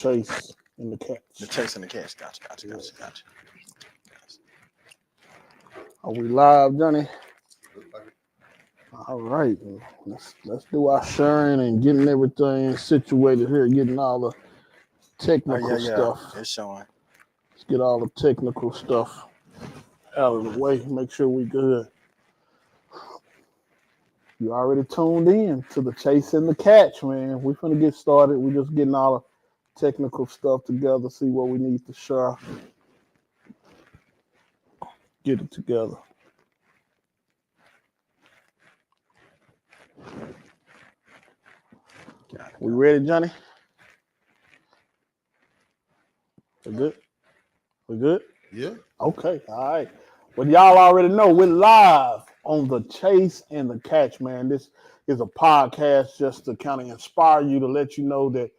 Chase and the catch. The chase and the catch. Gotcha. Are we live, Johnny? All right. Let's do our sharing and getting everything situated here, getting all the technical stuff. It's showing. Let's get all the technical stuff out of the way. Make sure we good. You already tuned in to the chase and the catch, man. We're gonna get started. We're just getting all the technical stuff together, see what we need to share. Get it together. We ready, Johnny? We good? We good? Yeah. Okay, all right. Well, y'all already know we're live on the chase and the catch, man. This is a podcast just to kind of inspire you, to let you know that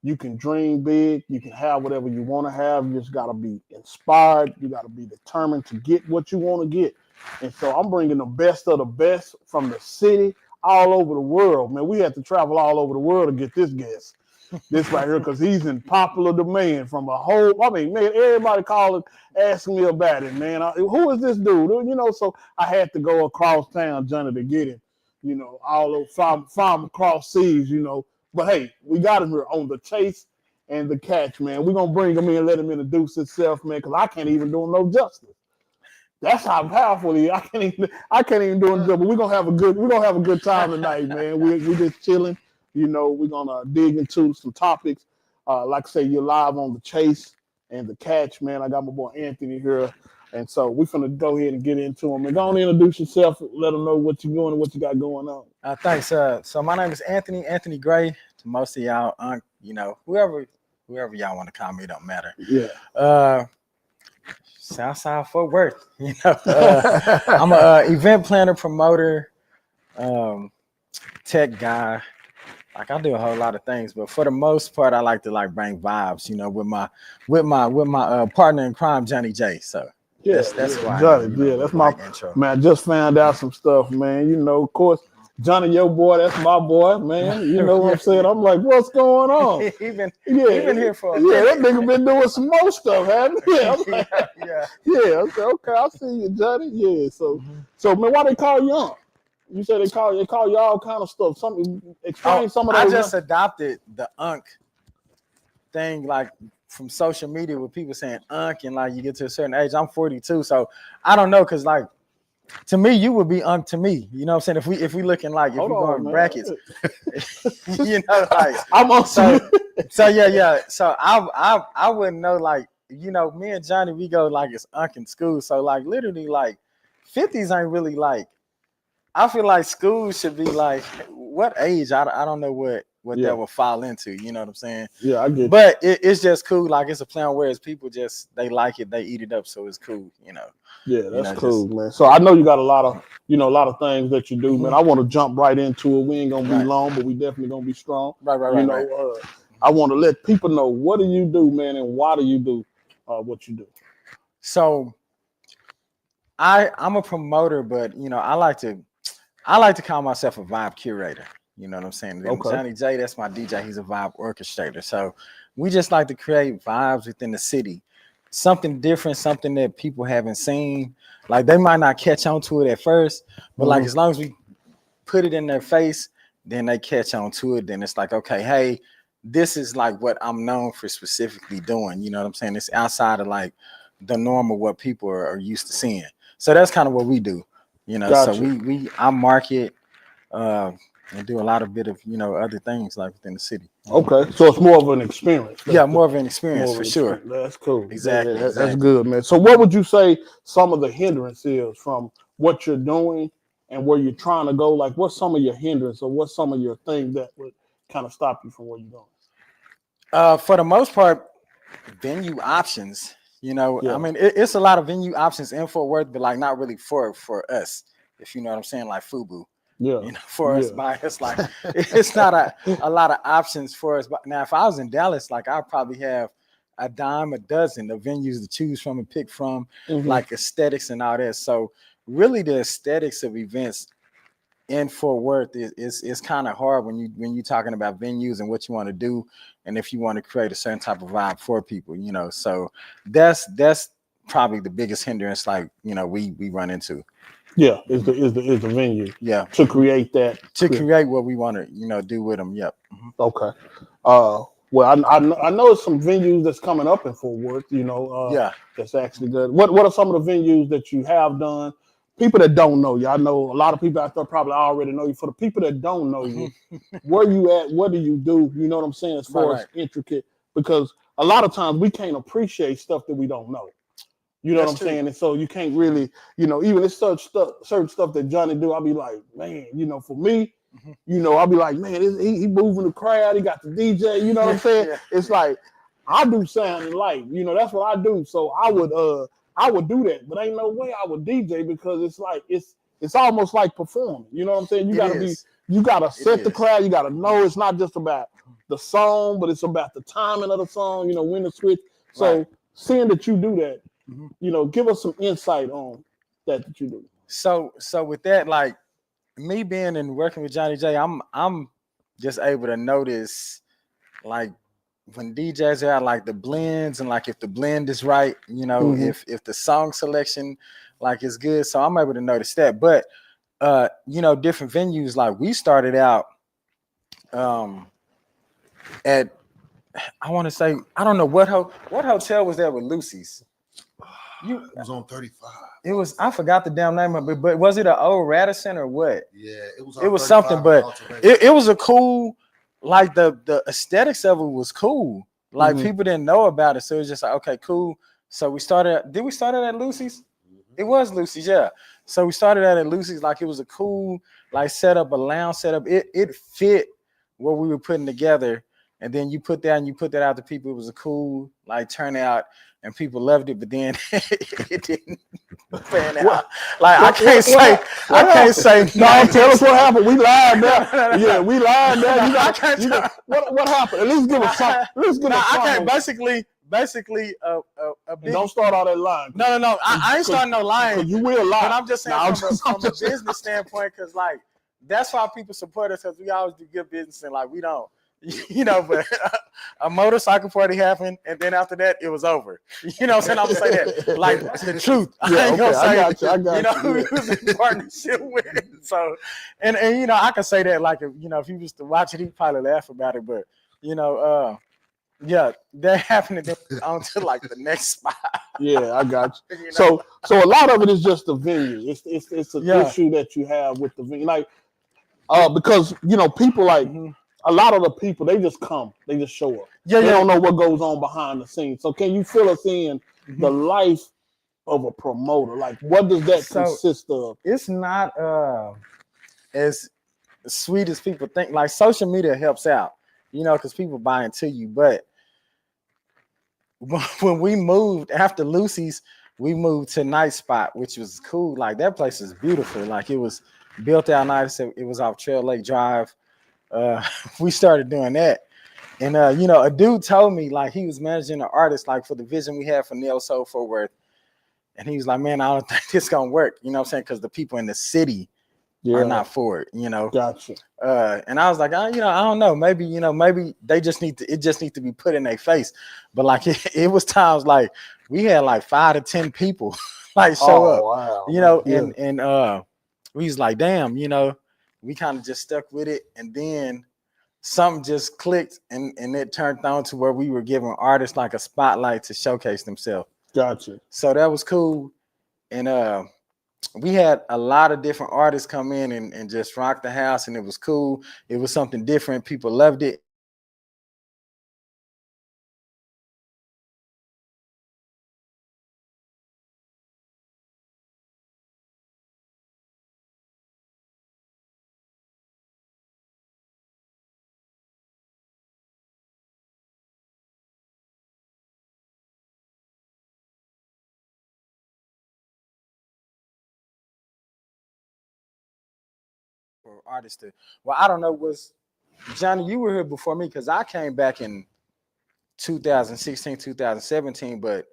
you can dream big, you can have whatever you want to have. You just got to be inspired. You got to be determined to get what you want to get. And so I'm bringing the best of the best from the city all over the world. Man, we had to travel all over the world to get this guest. This right here, because he's in popular demand from a whole, man, everybody calling, asking me about it, man. Who is this dude? So I had to go across town, Johnny, to get him, all over, farm across seas, But hey, we got him here on the chase and the catch, man. We're going to bring him in, let him introduce himself, man, because I can't even do him no justice. That's how powerful he is. I can't even do him justice, but we're gonna have a good time tonight, man. We just chilling. We're gonna dig into some topics. Like I say, you're live on the chase and the catch, man. I got my boy Anthony here. And so we're gonna go ahead and get into him. And go on and introduce yourself, let them know what you're doing and what you got going on. Thanks. So my name is Anthony Gray. To most of y'all, whoever y'all want to call me, don't matter. Yeah. Southside Fort Worth. I'm a event planner, promoter, tech guy. Like, I do a whole lot of things, but for the most part, I like to bring vibes, with my partner in crime, Johnny J. So that's why. Johnny, that's my intro. Man, I just found out some stuff, man. Of course, Johnny, your boy, that's my boy, man. You know what I'm saying? I'm like, what's going on? He been here for a minute. That nigga been doing some more stuff, haven't he? I'm like, yeah. Okay, I see you, Johnny. Yeah, so man, why they call you Unc? You said they call you all kind of stuff. Explain some of those. I just adopted the Unc thing, from social media, with people saying Unc, and you get to a certain age. I'm 42, so I don't know, because to me, you would be Unc to me. You know what I'm saying? If we looking if we going brackets, I'm on. So yeah. So I wouldn't know. Me and Johnny, we go it's Unc in school. So literally 50s ain't really I feel like school should be what age? I don't know what that will fall into. You know what I'm saying? Yeah, I get. But it's just cool. It's a play on words. People just they like it, they eat it up, so it's cool. Yeah, that's cool, man. So I know you got a lot of things that you do, man. I want to jump right into it. We ain't gonna be long, but we definitely gonna be strong. Right. I want to let people know, what do you do, man, and why do you do what you do? So I'm a promoter, but I like to call myself a vibe curator. You know what I'm saying? Okay. Johnny J, that's my DJ. He's a vibe orchestrator. So we just like to create vibes within the city. Something different, something that people haven't seen. They might not catch on to it at first, but as long as we put it in their face, then they catch on to it. Then it's okay, hey, this is what I'm known for specifically doing. You know what I'm saying? It's outside of the norm of what people are used to seeing. So that's kind of what we do. Gotcha. So I market and do a lot of bit of other things within the city. Okay, so it's more of an experience. More of an experience for sure. That's cool. Exactly. That's good, man. So what would you say some of the hindrance is from what you're doing and where you're trying to go? What's some of your hindrance, or what's some of your things that would kind of stop you from where you're going? For the most part, venue options. I mean, it's a lot of venue options in Fort Worth, but not really for us, if you know what I'm saying, FUBU. Yeah. For us, by us, it's not a lot of options for us. But now, if I was in Dallas, I'd probably have a dime a dozen of venues to choose from and pick from, aesthetics and all that. So really, the aesthetics of events in Fort Worth, it's kind of hard when you're talking about venues and what you want to do, and if you want to create a certain type of vibe for people, you know. So that's probably the biggest hindrance, like, you know, we run into. Yeah, is the venue. Yeah, To create that. to create what we want to, you know, do with them. Yep. Okay. Well, I know some venues that's coming up in Fort Worth. You know, Yeah. that's actually good. What are some of the venues that you have done? People that don't know you, I know a lot of people out there probably already know you. For the people that don't know you, where you at? What do you do? You know what I'm saying? As far as intricate, because a lot of times we can't appreciate stuff that we don't know. You know That's what I'm true. saying? And so you can't really, you know, even it's certain stuff that Johnny do, I'll be like, man, you know, for me, you know, I'll be like, man, he moving the crowd, he got the DJ, you know what I'm saying? Yeah. It's like, I do sound and light, you know, that's what I do. So I would do that, but ain't no way I would DJ, because it's like, it's almost like performing, you know what I'm saying? You gotta set the crowd, you gotta know it's not just about the song, but it's about the timing of the song, you know, when to switch. So seeing that you do that, you know, give us some insight on that you do. So with that, like me being and working with Johnny J, I'm just able to notice, like, when DJs are out, like the blends, and like if the blend is right, you know, if the song selection like is good. So I'm able to notice that. But you know, different venues, like we started out at, I want to say, I don't know what hotel was that with Lucy's. It was on 35. It was, I forgot the damn name of it, but was it an old Radisson or what? Yeah, it was. It was something, but it was a cool, like the aesthetics of it was cool. Like people didn't know about it, so it was just like, okay, cool. So we started. Did we start at Lucy's? It was Lucy's, yeah. So we started at Lucy's, like it was a cool, like setup, a lounge setup. It fit what we were putting together, and then you put that out to people. It was a cool like turnout, and people loved it. But then it didn't pan out. Like I can't say. No, tell us what happened. We lied there. Yeah, we lied there. What happened? At least give us something. Let's give us something. I can't. Basically, a big. Don't start all that lying. No. I ain't starting no lying. You will lie. But I'm just saying from a business standpoint, because like that's why people support us, because we always do good business, and like we don't. You know, but a motorcycle party happened, and then after that, it was over. You know what I'm saying? I'm gonna say that, like the truth. I ain't gonna say, I got you know, who we was in partnership with. So, and you know, I can say that, like, if, you know, if he was to watch it, he'd probably laugh about it. But you know, yeah, that happened, and then on to like the next spot. Yeah, I got you. You know? So a lot of it is just the venue. It's an issue that you have with the venue, like, because you know people like. A lot of the people, they just come, they just show up. They don't know what goes on behind the scenes. So can you fill us in the life of a promoter? Like, what does that consist of? It's not as sweet as people think. Like, social media helps out, you know, because people buy into you. But when we moved after Lucy's, we moved to Night Spot, which was cool. Like, that place is beautiful. Like, it was built out nice. It was off Trail Lake Drive. We started doing that, and you know, a dude told me, like, he was managing an artist, like, for the vision we had for Neo Soul Fort Worth, and he was like, man, I don't think this gonna work, you know what I'm saying, because the people in the city are not for it, you know. Gotcha. And I was like, you know, I don't know, maybe, you know, maybe they just need to, it just needs to be put in their face. But like it was times like we had like 5 to 10 people like show up, wow. you know, and we was like, damn, you know. We kind of just stuck with it, and then something just clicked, and it turned on to where we were giving artists like a spotlight to showcase themselves. Gotcha. So that was cool, and we had a lot of different artists come in and just rock the house, and it was cool. It was something different. People loved it. For artists to, well, I don't know, was Johnny, you were here before me, because I came back in 2016, 2017, but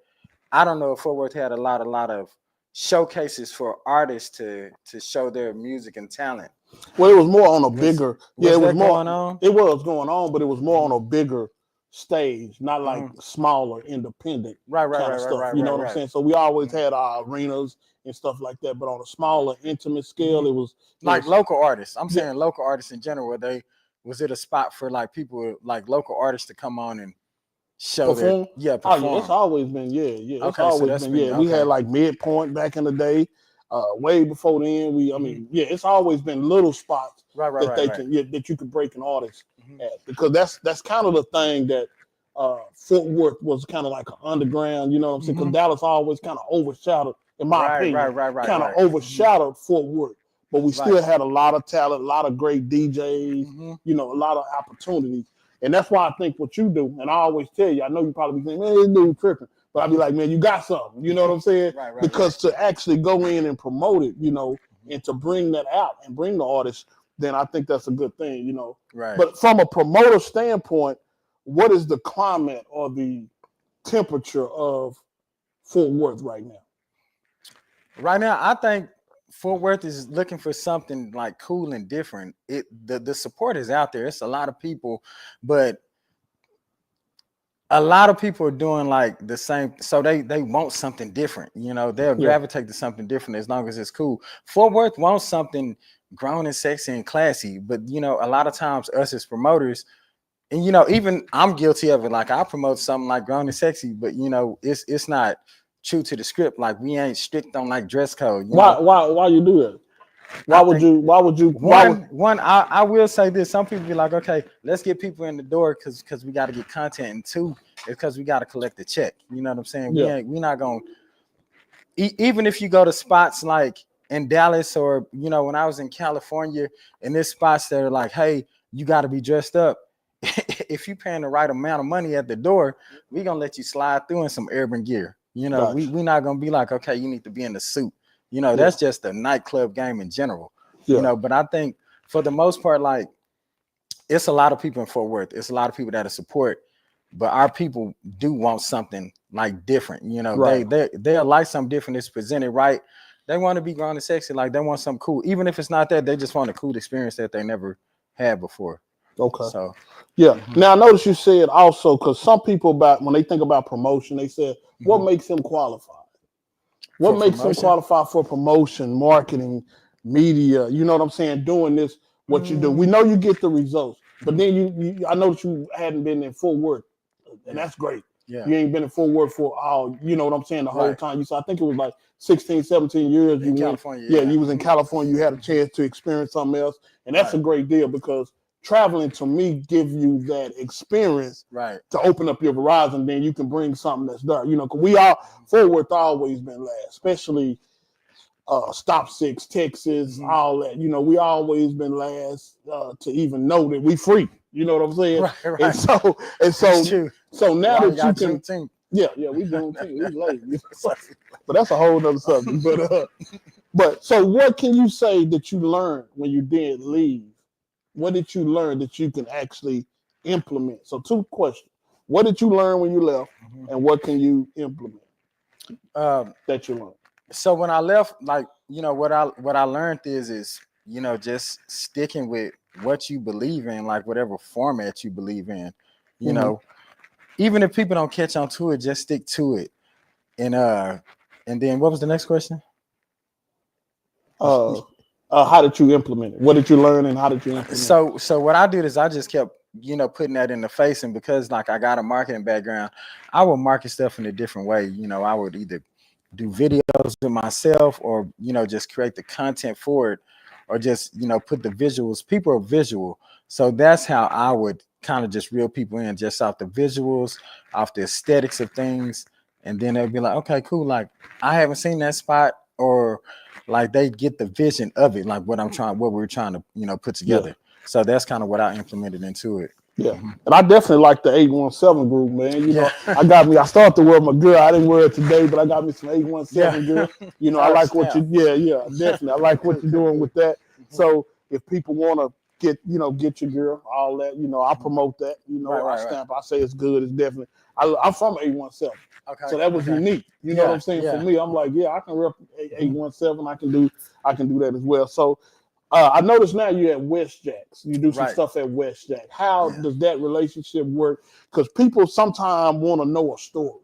I don't know if Fort Worth had a lot of showcases for artists to show their music and talent. Well, it was more on a bigger. Yeah, it was more going on. It was going on, but it was more on a bigger stage, not like smaller, independent kind of stuff. You know what I'm saying? So we always had our arenas and stuff like that, but on a smaller, intimate scale, it was like local artists. I'm saying local artists in general. Was it a spot for like people like local artists to come on and show perform? perform? Oh, yeah, it's always been it's Okay, always been We had like Midpoint back in the day. Way before then, it's always been little spots that you could break an artist at, because that's kind of the thing that Fort Worth was kind of like an underground, you know what I'm saying? Because Dallas always kind of overshadowed, in my opinion, kind of overshadowed Fort Worth, but we still had a lot of talent, a lot of great DJs, a lot of opportunities, and that's why I think what you do, and I always tell you, I know you probably be saying, man, this dude tripping. But I'd be like, man, you got something. You know what I'm saying? Because to actually go in and promote it, and to bring that out and bring the artists, then I think that's a good thing, Right. But from a promoter standpoint, what is the climate or the temperature of Fort Worth right now? Right now, I think Fort Worth is looking for something like cool and different. The support is out there. It's a lot of people, but a lot of people are doing like the same, so they want something different. They'll gravitate to something different as long as it's cool. Fort Worth wants something grown and sexy and classy, but a lot of times us as promoters, and even I'm guilty of it. Like I promote something like grown and sexy, but it's not true to the script. Like we ain't strict on like dress code. Why you do that? Why would you? I will say this. Some people be like, okay, let's get people in the door because we got to get content. And two, it's because we got to collect the check. You know what I'm saying? We're not going to, even if you go to spots like in Dallas or, when I was in California, and there's spots that are like, hey, you got to be dressed up. If you're paying the right amount of money at the door, we're going to let you slide through in some urban gear. We're not going to be like, okay, you need to be in the suit. That's just a nightclub game in general, but I think for the most part, like it's a lot of people in Fort Worth. It's a lot of people that are support, but our people do want something like different, they'll like something different that's presented right. They want to be grown and sexy. Like they want something cool. Even if it's not that, they just want a cool experience that they never had before. Okay. So, Now I notice you said also, because some people when they think about promotion, they said, what makes them qualified? What makes them qualify for promotion, marketing, media? You know what I'm saying? Doing this, what you do. We know you get the results, but then I know that you hadn't been in Fort Worth, and that's great. Yeah. You ain't been in Fort Worth for all, you know what I'm saying, the whole time. I think it was like 16, 17 years. In California. You was in California. You had a chance to experience something else, and that's a great deal, because traveling to me give you that experience to open up your horizon. Then you can bring something that's there, because Fort Worth always been last, especially Stop 6, Texas, all that. We always been last to even know that we free. You know what I'm saying? Right. And so now that you can, Juneteenth. we Juneteenth, we late, but that's a whole other subject. But so what can you say that you learned when you did leave? What did you learn that you can actually implement? So 2 questions. What did you learn when you left, and what can you implement that you learned? So when I left, like, what I learned is, just sticking with what you believe in, like whatever format you believe in, even if people don't catch on to it, just stick to it. And then what was the next question? How did you implement it? What did you learn, and how did you implement it? So what I did is I just kept, putting that in the face. And because like I got a marketing background, I would market stuff in a different way. I would either do videos with myself, or, just create the content for it, or just, put the visuals. People are visual. So that's how I would kind of just reel people in, just off the visuals, off the aesthetics of things. And then they'd be like, okay, cool. Like I haven't seen that spot, or like they get the vision of it, like what we're trying to, put together. So that's kind of what I implemented into it. Yeah. And I definitely like the 817 group, man. I started to wear my girl. I didn't wear it today, but I got me some 817 girl. I like what definitely. I like what you're doing with that. So if people want to get your girl, all that, I promote that, I stamp, I say it's good. It's definitely, I'm from 817. Okay. So that was unique. You know what I'm saying? For me, I'm like, I can rep 817. I can do that as well. So I noticed now you're at West Jacks. You do some Right. stuff at West Jack. How Yeah. does that relationship work? Because people sometimes want to know a story.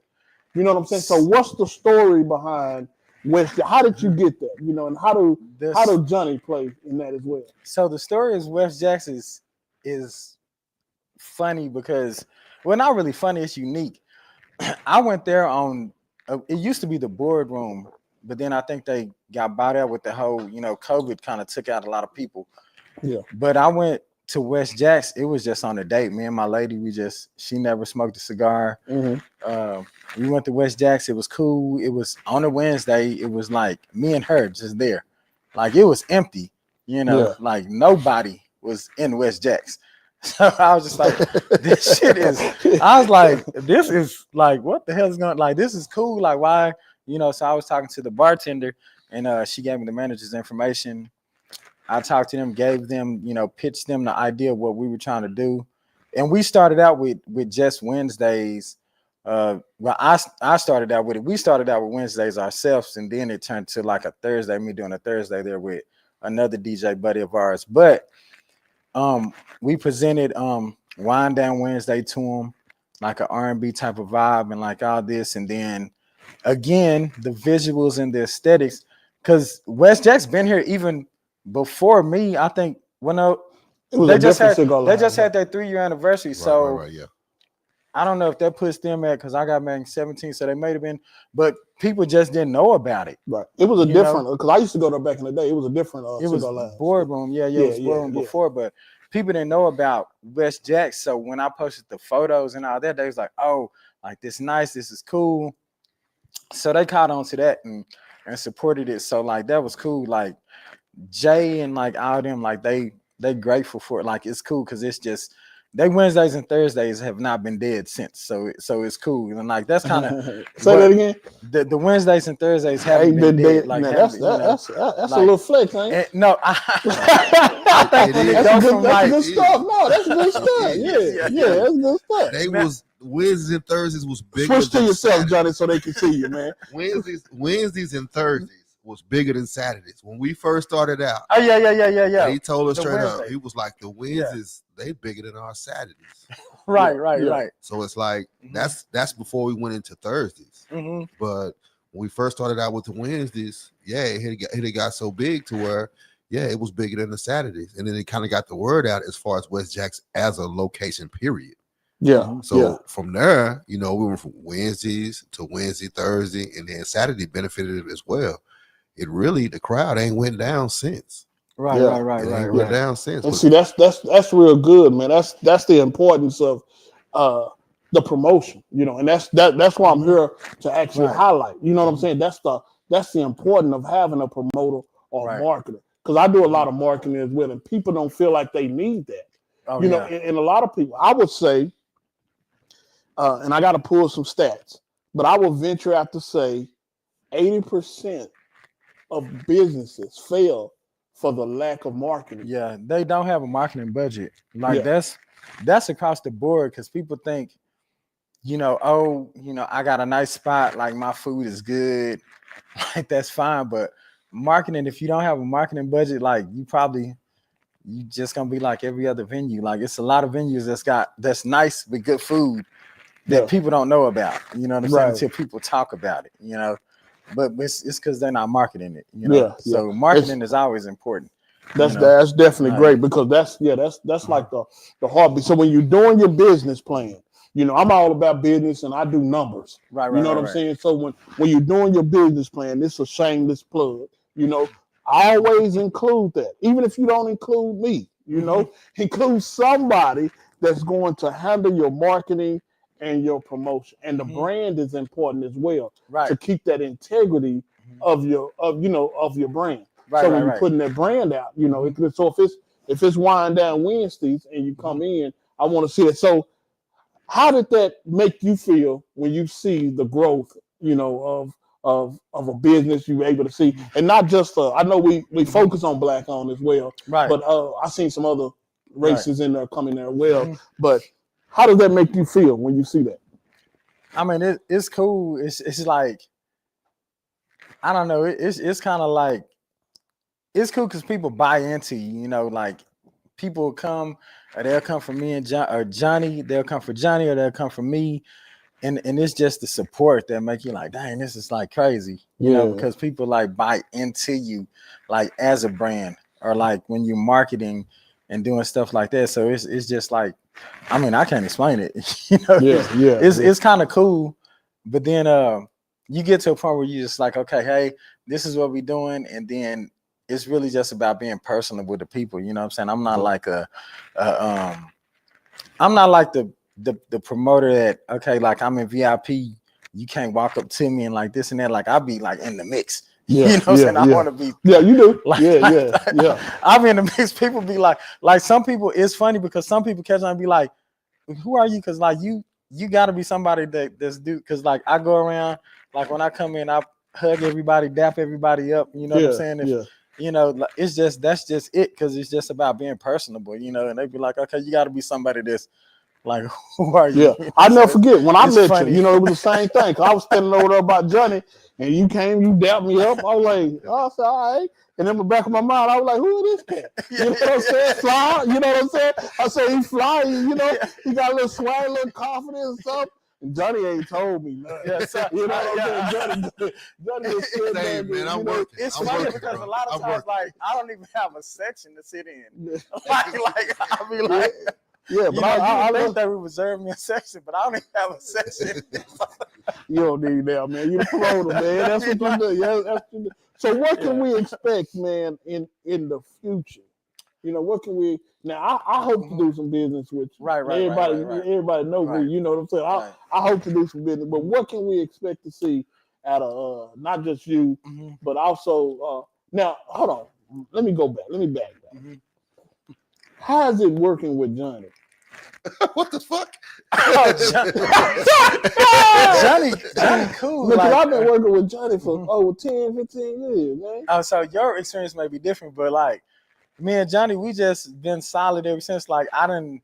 You know what I'm saying? So what's the story behind West Jack? How did you get that? You know, and how This do Johnny play in that as well? so the story is West Jackson is funny because, well, not really funny. It's unique. I went there on. It used to be the boardroom, but then I think they got bought out with the whole, COVID kind of took out a lot of people. Yeah. But I went to West Jacks. It was just on a date. Me and my lady, she never smoked a cigar. We went to West Jacks. It was cool. It was on a Wednesday. It was like me and her just there. Like it was empty, like nobody was in West Jacks. So I was just like, this shit is, I was like, this is like, what the hell is going, like, this is cool. Like, why, so I was talking to the bartender and she gave me the manager's information. I talked to them, gave them, pitched them the idea of what we were trying to do. And we started out with just Wednesdays. Well, I started out with it. We started out with Wednesdays ourselves, and then it turned to like a Thursday, me doing a Thursday there with another DJ buddy of ours. But we presented Wind Down Wednesday to them, like an R&B type of vibe and like all this. And then again, the visuals and the aesthetics, because West Jack's been here even before me. I think they just had their 3-year anniversary. Right, yeah. I don't know if that puts them at, because I got married in 17, so they may have been, but people just didn't know about it. Right. It was a different, because I used to go there back in the day. It was a different it was boardroom. Yeah, it was boardroom before, but people didn't know about West Jacks. So when I posted the photos and all that, they was like, oh, like this nice, this is cool. So they caught on to that and supported it. So like that was cool. Like Jay and like all them, like they grateful for it. Like it's cool because it's just they Wednesdays and Thursdays have not been dead since. So it's cool. And like that's kind of say that again. The Wednesdays and Thursdays haven't been dead. Like that's like, a little flex, ain't no, I think when that's good stuff. No, that's good stuff. Yeah, that's good stuff. They was Wednesdays and Thursdays was bigger. Switch to yourself, Saturdays. Johnny, so they can see you, man. Wednesdays and Thursdays was bigger than Saturdays. When we first started out. Oh yeah. He told us straight up. He was like, the Wednesdays, they bigger than our Saturdays. Right. So it's like that's before we went into Thursdays. But when we first started out with the Wednesdays, it got so big to where it was bigger than the Saturdays. And then it kind of got the word out as far as West Jacks as a location, period. Yeah. So from there, we went from Wednesdays to Wednesday, Thursday, and then Saturday benefited it as well. It really, the crowd ain't went down since. Right. Went down since. And see, that's real good, man. That's the importance of the promotion, and that's why I'm here to actually highlight. You know what I'm saying? That's the importance of having a promoter or a marketer. Because I do a lot of marketing as well, and people don't feel like they need that. And a lot of people, I would say, and I got to pull some stats, but I will venture out to say 80% of businesses fail for the lack of marketing. Yeah, they don't have a marketing budget. Like that's across the board, because people think, I got a nice spot, like my food is good, like that's fine. But marketing, if you don't have a marketing budget, like you just gonna be like every other venue. Like it's a lot of venues that's nice with good food that people don't know about. You know what I'm saying? Until people talk about it. But it's because they're not marketing it. So marketing is always important. That's definitely great, because that's like the heartbeat. So when you're doing your business plan, I'm all about business and I do numbers. Right. You know what I'm saying? So when you're doing your business plan, this is a shameless plug. I always include that. Even if you don't include me, include somebody that's going to handle your marketing and your promotion. And the brand is important as well, to keep that integrity of your brand. So when you're putting that brand out, so if it's Wind Down Wednesdays and you come in, I want to see it. So how did that make you feel when you see the growth, of a business you were able to see? And not just, I know we focus on Black owned as well, but I seen some other races in there coming there well. But how does that make you feel when you see that? I mean, it's cool. It's like, I don't know. It's kind of like it's cool because people buy into you. You know, like people come, or they'll come for me and Johnny. They'll come for Johnny, or they'll come for me. And it's just the support that make you like, dang, this is like crazy, you know, because people like buy into you, like as a brand, or like when you're marketing and doing stuff like that. So it's just like, I mean, I can't explain it, you know. It's kind of cool, but then you get to a point where you just like, okay, hey, this is what we're doing, and then it's really just about being personal with the people. You know what I'm saying? I'm not like I'm not like the promoter that, okay, like I'm in VIP, you can't walk up to me and like this and that. Like I'll be like in the mix. You know what I'm saying? I want to be. Yeah, you do. Like, I'll be in the mix. People be like some people, it's funny because some people catch on and be like, who are you? Because like you got to be somebody that's do. Because like I go around, like when I come in, I hug everybody, dap everybody up. You know what I'm saying? If, you know, it's just, that's just it, because it's just about being personable, you know. And they be like, okay, you got to be somebody that's like, who are you? Yeah, I never forget when I met you. You know, it was the same thing. Cause I was standing over there about Johnny, and you came, you dapped me up. I was like, oh, I said, all right. And in the back of my mind, I was like, who is this cat? You know what I'm saying? Fly, you know what I'm saying? I said, he flying, you know, he got a little swag, a little confidence and stuff. And Johnny ain't told me nothing. So, you know what I'm saying? Johnny is sitting there, man, I'm working. It's funny because a lot of times, like, I don't even have a section to sit in. like I be like, yeah, but I think that we reserve me a section, but I don't even have a section. You don't need that, man. You the promoter, man. That's what you do. Yeah, that's what you do. So what can we expect, man, in the future? You know, what can we now? I hope to do some business with you. Right. Everybody knows me. You know what I'm saying? I hope to do some business, but what can we expect to see out of not just you, but also now? Hold on. Let me go back. Let me back. How is it working with Johnny? What the fuck? Johnny cool. Because I've been working with Johnny for over 10, 15 years, man. Oh, so your experience may be different, but like me and Johnny, we just been solid ever since. Like I done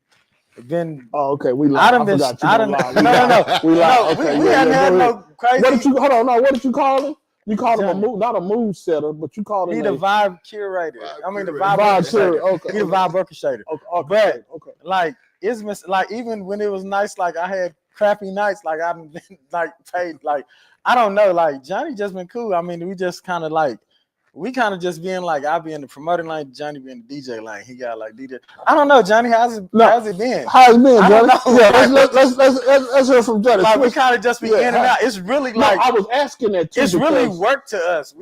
been. Oh, okay. We lied. I forgot you. No. We lied. Okay, we hadn't had no crazy. What did you? Hold on. No. What did you call him? You called him not a mood setter, but you called him. He the vibe curator. The vibe orchestrator. Okay. He the vibe orchestrator. Okay. Like it's like even when it was nice, like I had crappy nights, like I've been like paid, like I don't know, like Johnny just been cool. I mean, we just kind of like just being like, I'll be in the promoting line, Johnny be in the DJ line. He got like DJ. I don't know, Johnny. How's it been? How's it been, Johnny? Yeah, let's hear from Johnny. Like we kind of just be in and out. It's really like I was asking that too. It's really work to us.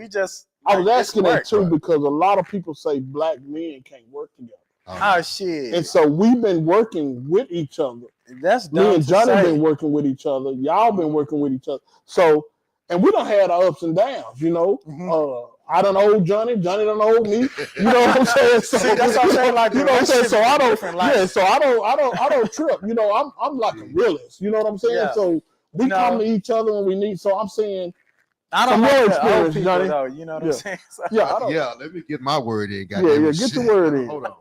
I was asking that too because a lot of people say black men can't work together. Oh shit! And so we've been working with each other. That's dumb. Me and Johnny been working with each other. Y'all been working with each other. So, and we don't have our ups and downs. You know, I don't owe Johnny. Johnny don't owe me. You know what I'm saying? So, see, that's what I'm saying. Like, you know what I'm saying? So I don't. Yeah. So I don't trip. You know, I'm like a realist. You know what I'm saying? Yeah. So we come to each other when we need. So I'm saying. I don't know experience, Johnny. Though, you know what I'm saying? So, let me get my word in. Get your word in. Hold on.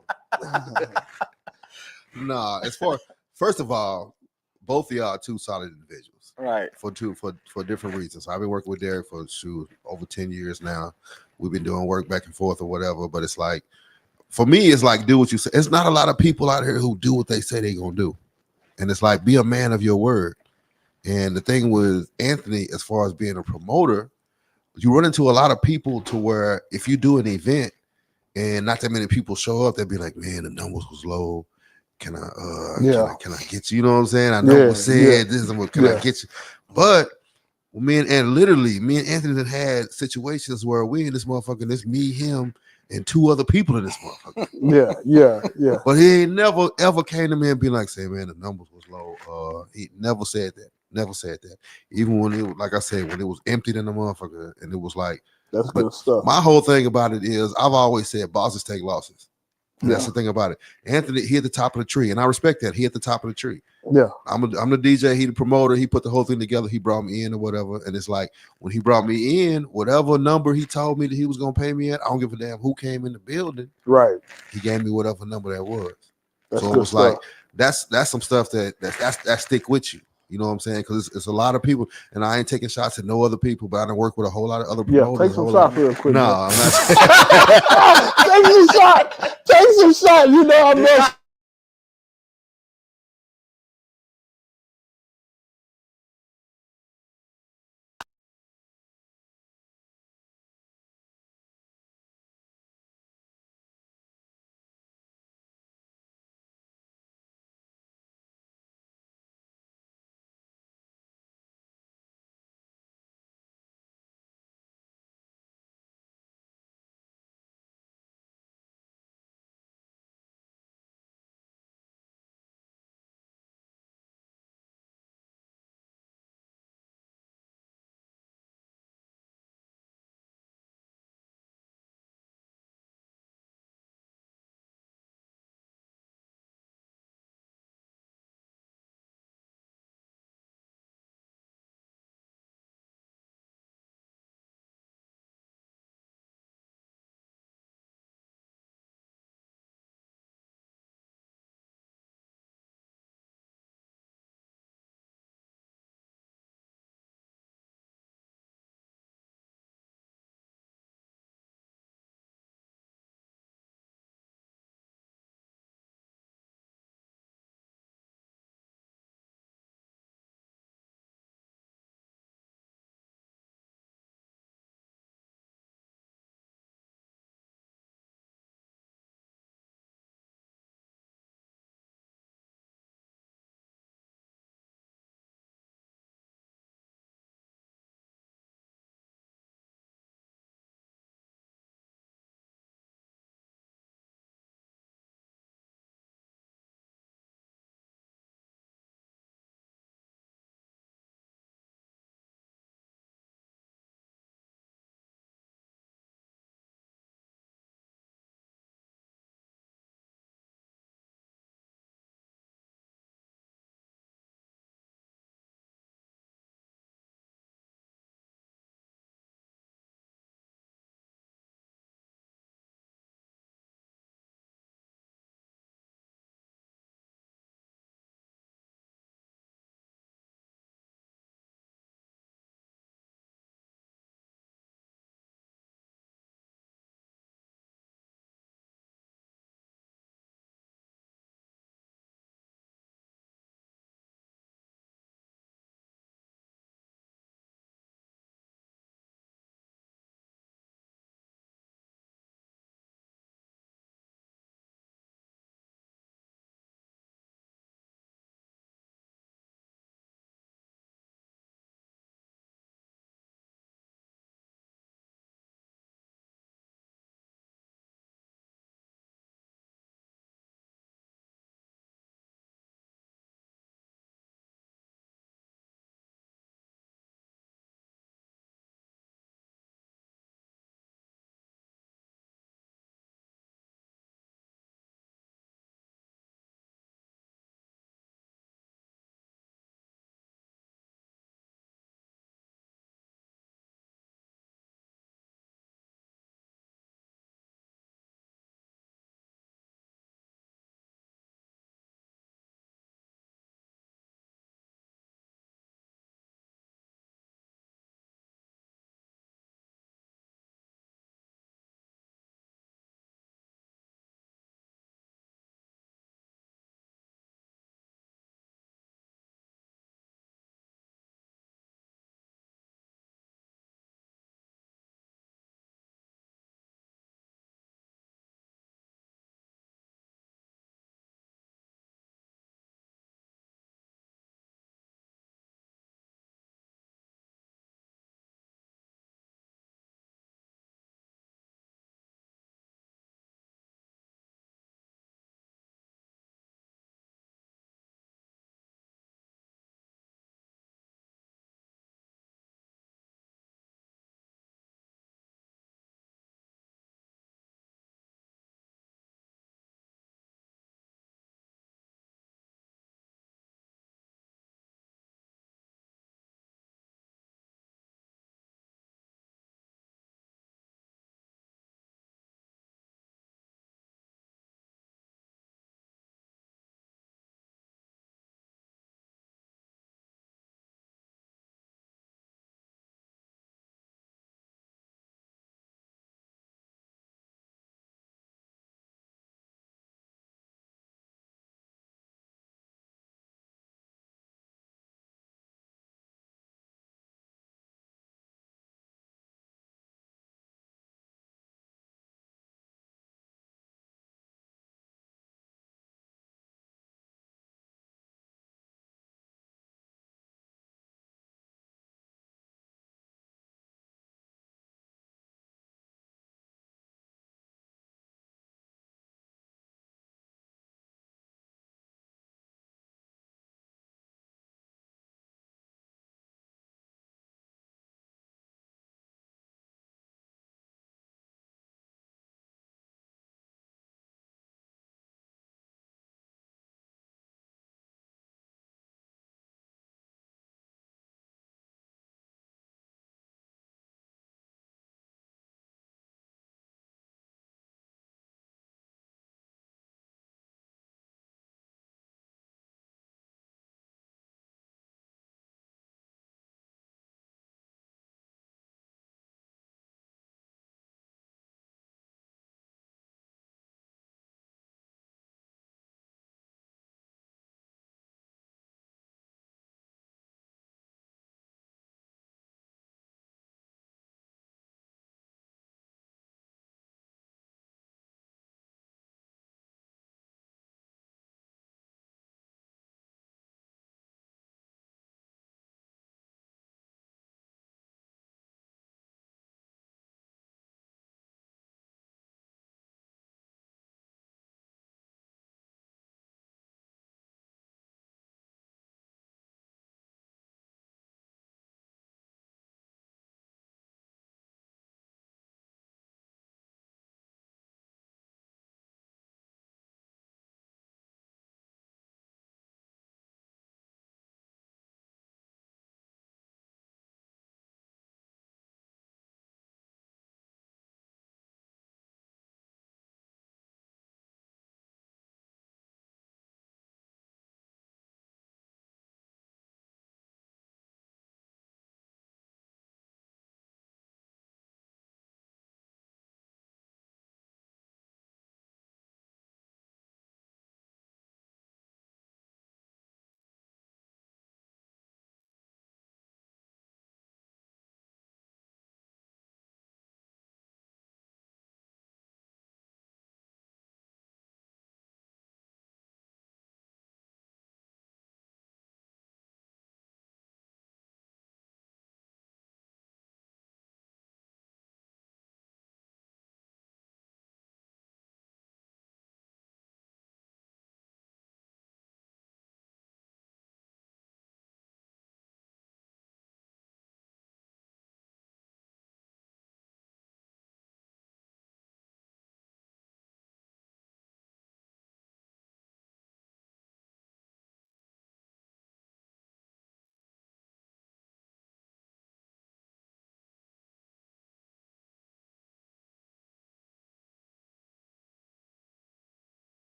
Nah, first of all, both of y'all are two solid individuals, right? For different reasons. I've been working with Derrick for over 10 years now. We've been doing work back and forth or whatever, but it's like, for me, it's like do what you say. It's not a lot of people out here who do what they say they're gonna do, and it's like be a man of your word. And the thing with Anthony, as far as being a promoter, you run into a lot of people to where if you do an event and not that many people show up, they'll be like, man, the numbers was low. Can I get you? You know what I'm saying? I know what said this is what can I get you? But me and Anthony had situations where we in this motherfucker, it's me, him, and two other people in this motherfucker. Yeah. But he ain't never ever came to me and be like, say, man, the numbers was low. He never said that. Never said that. Even when it was, like I said, when it was emptied in the motherfucker, and it was like, that's good stuff. My whole thing about it is, I've always said bosses take losses. That's the thing about it. Anthony, he at the top of the tree, and I respect that. He at the top of the tree. Yeah, I'm the DJ. He the promoter. He put the whole thing together. He brought me in or whatever. And it's like when he brought me in, whatever number he told me that he was gonna pay me at, I don't give a damn who came in the building. Right. He gave me whatever number that was. That's so it was stuff. Like that's some stuff that stick with you. You know what I'm saying? Because it's a lot of people, and I ain't taking shots at no other people, but I done work with a whole lot of other Yeah, promoters. take some shots real quick. No, bro. I'm not. Take some shot. Take some shot. You know I'm messing.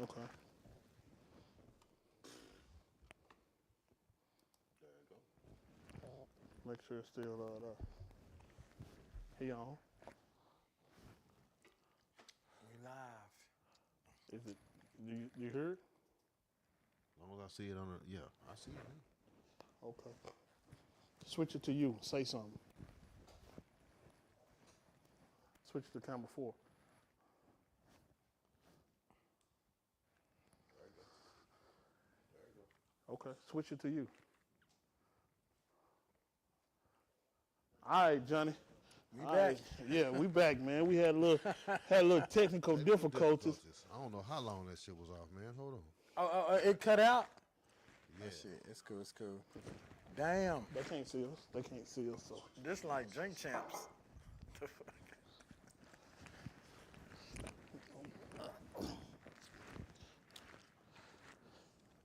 Okay. There you go. Make sure it's still there. He on. We live. Is it? You hear it? As long as I see it on the, yeah, I see it. Man. Okay. Switch it to you. Say something. Switch to camera 4. There you go. There you go. Okay. Switch it to you. All right, Johnny. We All back. right. Yeah, we back, man. We had a little technical difficulties. I don't know how long that shit was off, man. Hold on. Oh, it cut out? Yeah. Oh, shit. It's cool. Damn. They can't see us. They can't see us. So This like Drink Champs.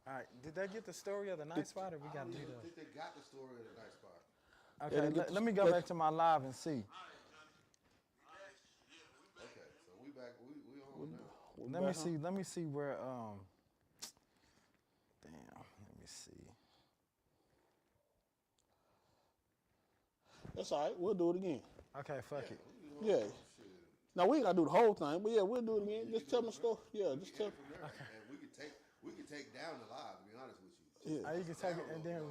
All right. Did they get the story of the night spot, or we got to do I the? think they got the story of the night spot. Okay. Yeah, they get Let me go back to my live and see. Okay, so we back. We on now. Let me see where. Damn. Let me see. that's all right. We'll do it again. Okay. Fuck it. Yeah. Now we ain't gotta do the whole thing, but yeah, we'll do it again. Just tell them the story. Yeah, just tell. And we can take down the live. To be honest with you. Yeah. Oh, you can take it and then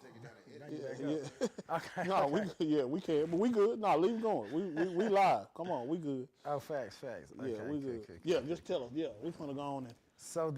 Take it down and edit. Yeah. Okay. No, we can, but we good. No, leave it going. We live. Come on, we good. Oh, facts. Okay, Yeah, we good. okay. Yeah, just tell us. Yeah, we finna go on and. So let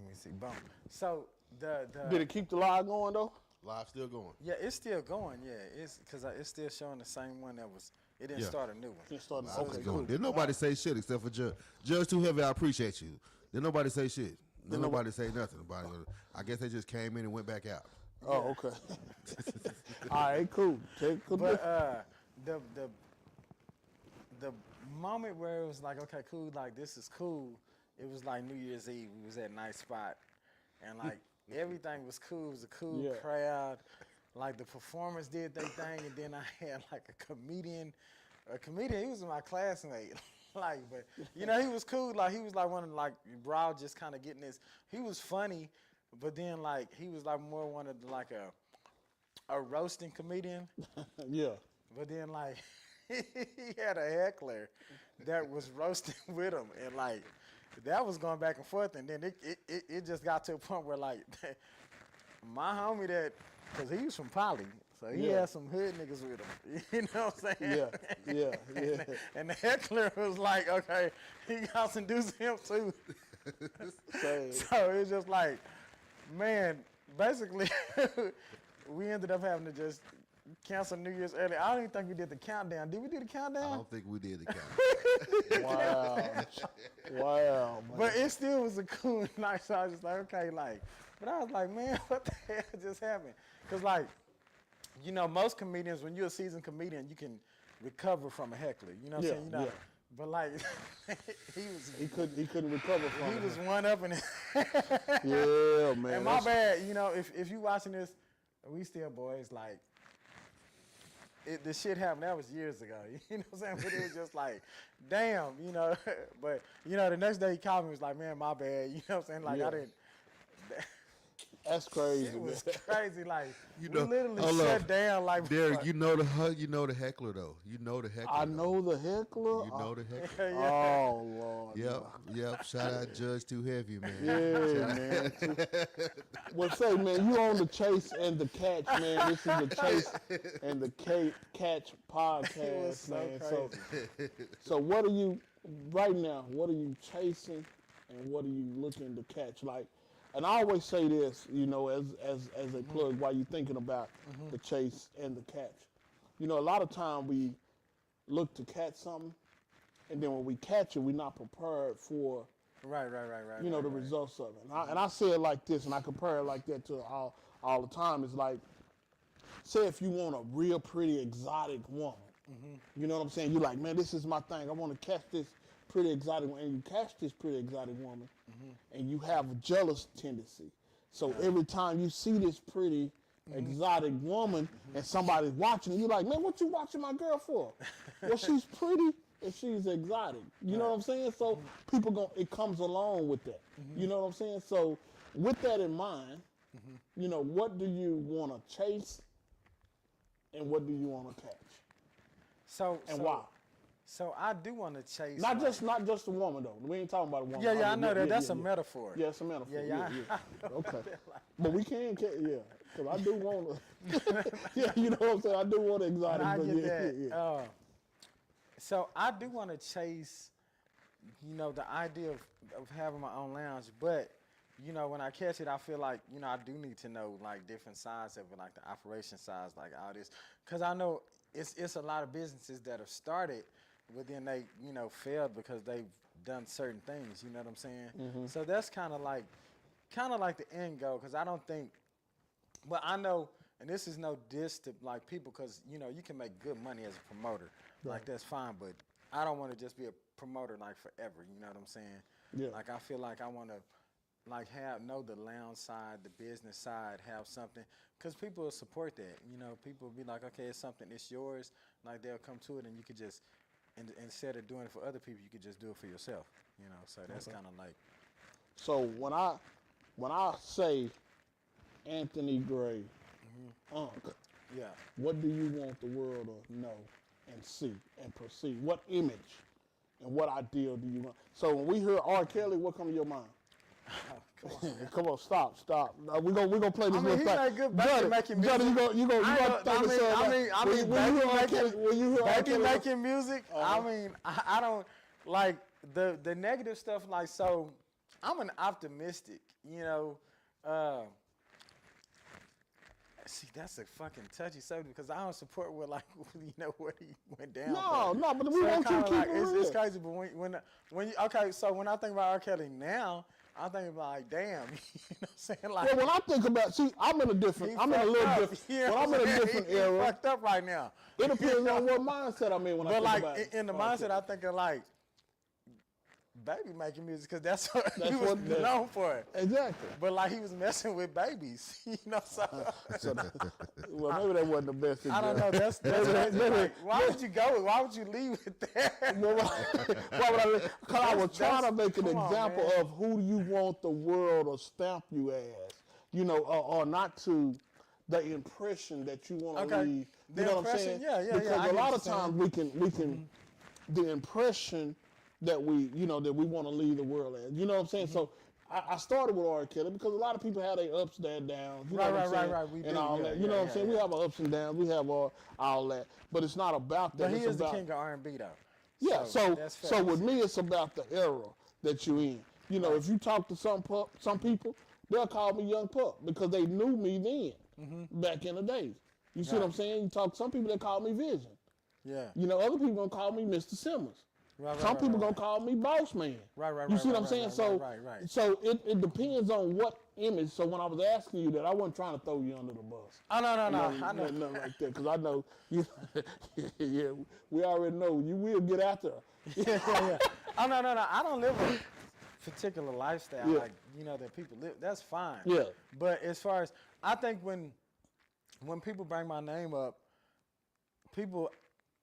me see. Boom. So the Did it keep the live going though? Live still going. yeah, it's still going. Yeah, it's because it's still showing the same one that was. It didn't Yeah. start a new one. Just started. Live is Okay, going. cool. Didn't nobody say shit except for Judge. Judge Too Heavy, I appreciate you. Didn't nobody say shit. Didn't nobody say nothing about it. I guess they just came in and went back out. Oh, okay. All right, cool. But the moment where it was like, okay, cool, like this is cool. It was like New Year's Eve. We was at a nice spot, and like everything was cool. It was a cool crowd. Like the performers did their thing, and then I had like a comedian. He was my classmate. Like, but you know, he was cool. Like he was like one of like Brow just kind of getting this. He was funny, but then like he was like more one of the, like a roasting comedian. Yeah. But then like he had a heckler that was roasting with him, and like that was going back and forth, and then it just got to a point where like my homie that, because he was from Poly, so he had some hood niggas with him. You know what I'm saying? Yeah. And the heckler was like, okay, he got some dudes him too. So it's just like, man, basically we ended up having to just cancel New Year's early. I don't even think we did the countdown. Did we do the countdown? I don't think we did the count. Wow. Man. But it still was a cool night. So I was just like, okay, like, but I was like, man, what the hell just happened? Because like, you know, most comedians, when you're a seasoned comedian, you can recover from a heckler. You know what I'm saying? You know, but like, he couldn't recover from it. He was one up in it. Yeah, man. And my bad, you know, if you watching this, we still boys, like, the shit happened, that was years ago. You know what I'm saying? But it was just like, damn, you know. But, you know, the next day he called me and was like, man, my bad. You know what I'm saying? Like, I didn't. That's crazy. It was crazy. Like, You know, we literally shut down. Like, Derrick, you know the heckler though. You know the heckler. I know the heckler. You know the heckler. Oh Lord. Yep. Shout out Judge Too Heavy, man. Yeah, man. Well, say, man, you on the Chase and the Catch, man. This is the Chase and the Catch podcast, so man. So what are you right now? What are you chasing, and what are you looking to catch? Like, and I always say this, you know, as a plug while you're thinking about the chase and the catch. You know, a lot of time we look to catch something, and then when we catch it, we're not prepared for right. you know, the results of it. And I say it like this, and I compare it like that to all the time. It's like, say if you want a real pretty exotic woman, you know what I'm saying? You're like, man, this is my thing. I want to catch this pretty exotic woman. And you catch this pretty exotic woman, and you have a jealous tendency. So every time you see this pretty exotic woman and somebody's watching it, you're like, man, what you watching my girl for? Well, she's pretty if she's exotic. You know what I'm saying? So people it comes along with that. You know what I'm saying? So with that in mind, you know, what do you want to chase and what do you want to catch? And why? So I do want to chase. Not just a woman though. We ain't talking about a woman. Yeah, I know that. That's a metaphor. Yeah, it's a metaphor. Yeah. Okay. But we can, because I do want to. Yeah, you know what I'm saying. I do want exotic. I but get yeah, that. So I do want to chase, you know, the idea of having my own lounge, but you know, when I catch it, I feel like, you know, I do need to know like different sides of it, like the operation sides, like all this, because I know it's a lot of businesses that have started, but then they, you know, failed because they've done certain things. You know what I'm saying? So that's kind of like the end goal, because I don't think. But I know, and this is no diss to like people, because you know you can make good money as a promoter, like that's fine. But I don't want to just be a promoter like forever. You know what I'm saying? Yeah. Like I feel like I want to like know the lounge side, the business side, have something, because people will support that. You know, people will be like, okay, it's something, it's yours. Like they'll come to it, and you could just, instead of doing it for other people, you could just do it for yourself. You know, so that's kind of like. So when I say Anthony Gray, Unc, Yeah. what do you want the world to know and see and perceive? What image and what ideal do you want? So when we hear R. Kelly, what comes to your mind? Come on. Come on, stop. We gonna play this. I mean, he made good baby making music. Johnny, you go think of something. When you hear R. baby Kelly making music. I mean, I don't like the negative stuff. Like, so I'm an optimistic. You know, see, that's a fucking touchy subject, because I don't support what, like, you know, what he went down. No, but we want you to keep it real. It's crazy, but when you okay, so when I think about R. Kelly now, I'm thinking about like, damn, you know what I'm saying? Like, well, when I think about, I'm in a little different You know when I'm in a different he era. fucked up right now. It depends on what mindset I'm in when I think like, about it. But in the mindset, I think of like baby making music, because that's what he was what known for. Exactly. But like he was messing with babies, you know. So, well, maybe that wasn't the best. I don't know. That's like, why would you go? Why would you leave with that? Because I was trying to make an example of who you want the world to stamp you as, you know, or not to the impression that you want to leave. You know what I'm saying? Yeah. Because a lot of times we can the impression that we want to leave the world as. You know what I'm saying? So I started with R. Kelly because a lot of people have their ups, their downs. You know what I'm saying? Right. We and do. all that. You know what I'm saying? We have our ups and downs. We have all that. But it's not about that. But he is the about, king of R&B though. Yeah. So with me, it's about the era that you're in. You know, if you talk to some people, they'll call me Young Pup because they knew me then, back in the days. You see what I'm saying? You talk to some people that call me Vision. Yeah. You know, other people gonna call me Mr. Simmons. Some people gonna call me Boss Man. Right. You see what I'm saying? Right. So it depends on what image. So when I was asking you that, I wasn't trying to throw you under the bus. Oh no. I know. Nothing like that, because I know you. Yeah, we already know you will get after her. Yeah. Oh no. I don't live a particular lifestyle like that people live. That's fine. Yeah. But as far as I think when people bring my name up, people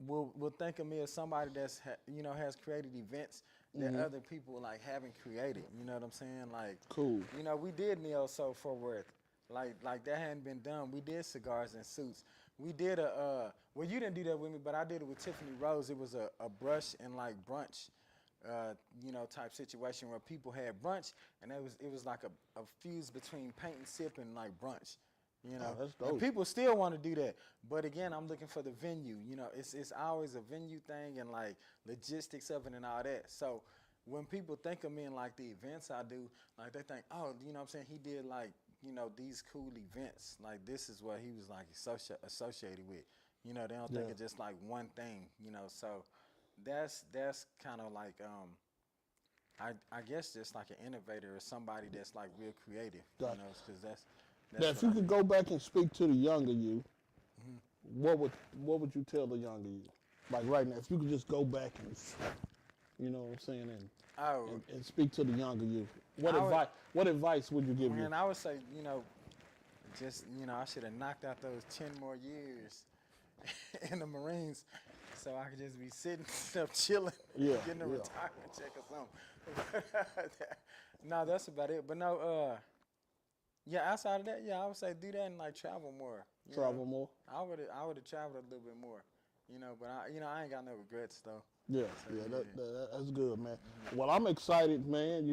will think of me as somebody that's has created events that other people like haven't created. You know what I'm saying? Like, cool. You know, we did Neo Soul Fort Worth. Like that hadn't been done. We did Cigars and Suits. We did well, you didn't do that with me, but I did it with Tiffany Rose. It was a brush and like brunch, type situation where people had brunch, and it was like a fuse between paint and sip and like brunch. You know, that's dope. And people still want to do that, but again, I'm looking for the venue. You know, it's always a venue thing and like logistics of it and all that. So when people think of me and like the events I do, like they think, oh, you know what I'm saying, he did like these cool events. Like this is what he was like associated with. You know, they don't think it's just like one thing. You know, so that's kind of like I guess just like an innovator or somebody that's like real creative. You know, because that's. Now, if you could go back and speak to the younger you, what would you tell the younger you? Like right now, if you could just go back and, you know what I'm saying, and speak to the younger you, what advice would you give me? Man, I would say, I should have knocked out those 10 more years in the Marines so I could just be sitting up chilling, Yeah, getting a yeah. retirement check or something. No, that's about it. But no, yeah, outside of that, yeah, I would say do that and like travel more. Travel more. I would have traveled a little bit more, but I ain't got no regrets though. Yeah, So, yeah, that's good, man. Well, I'm excited, man.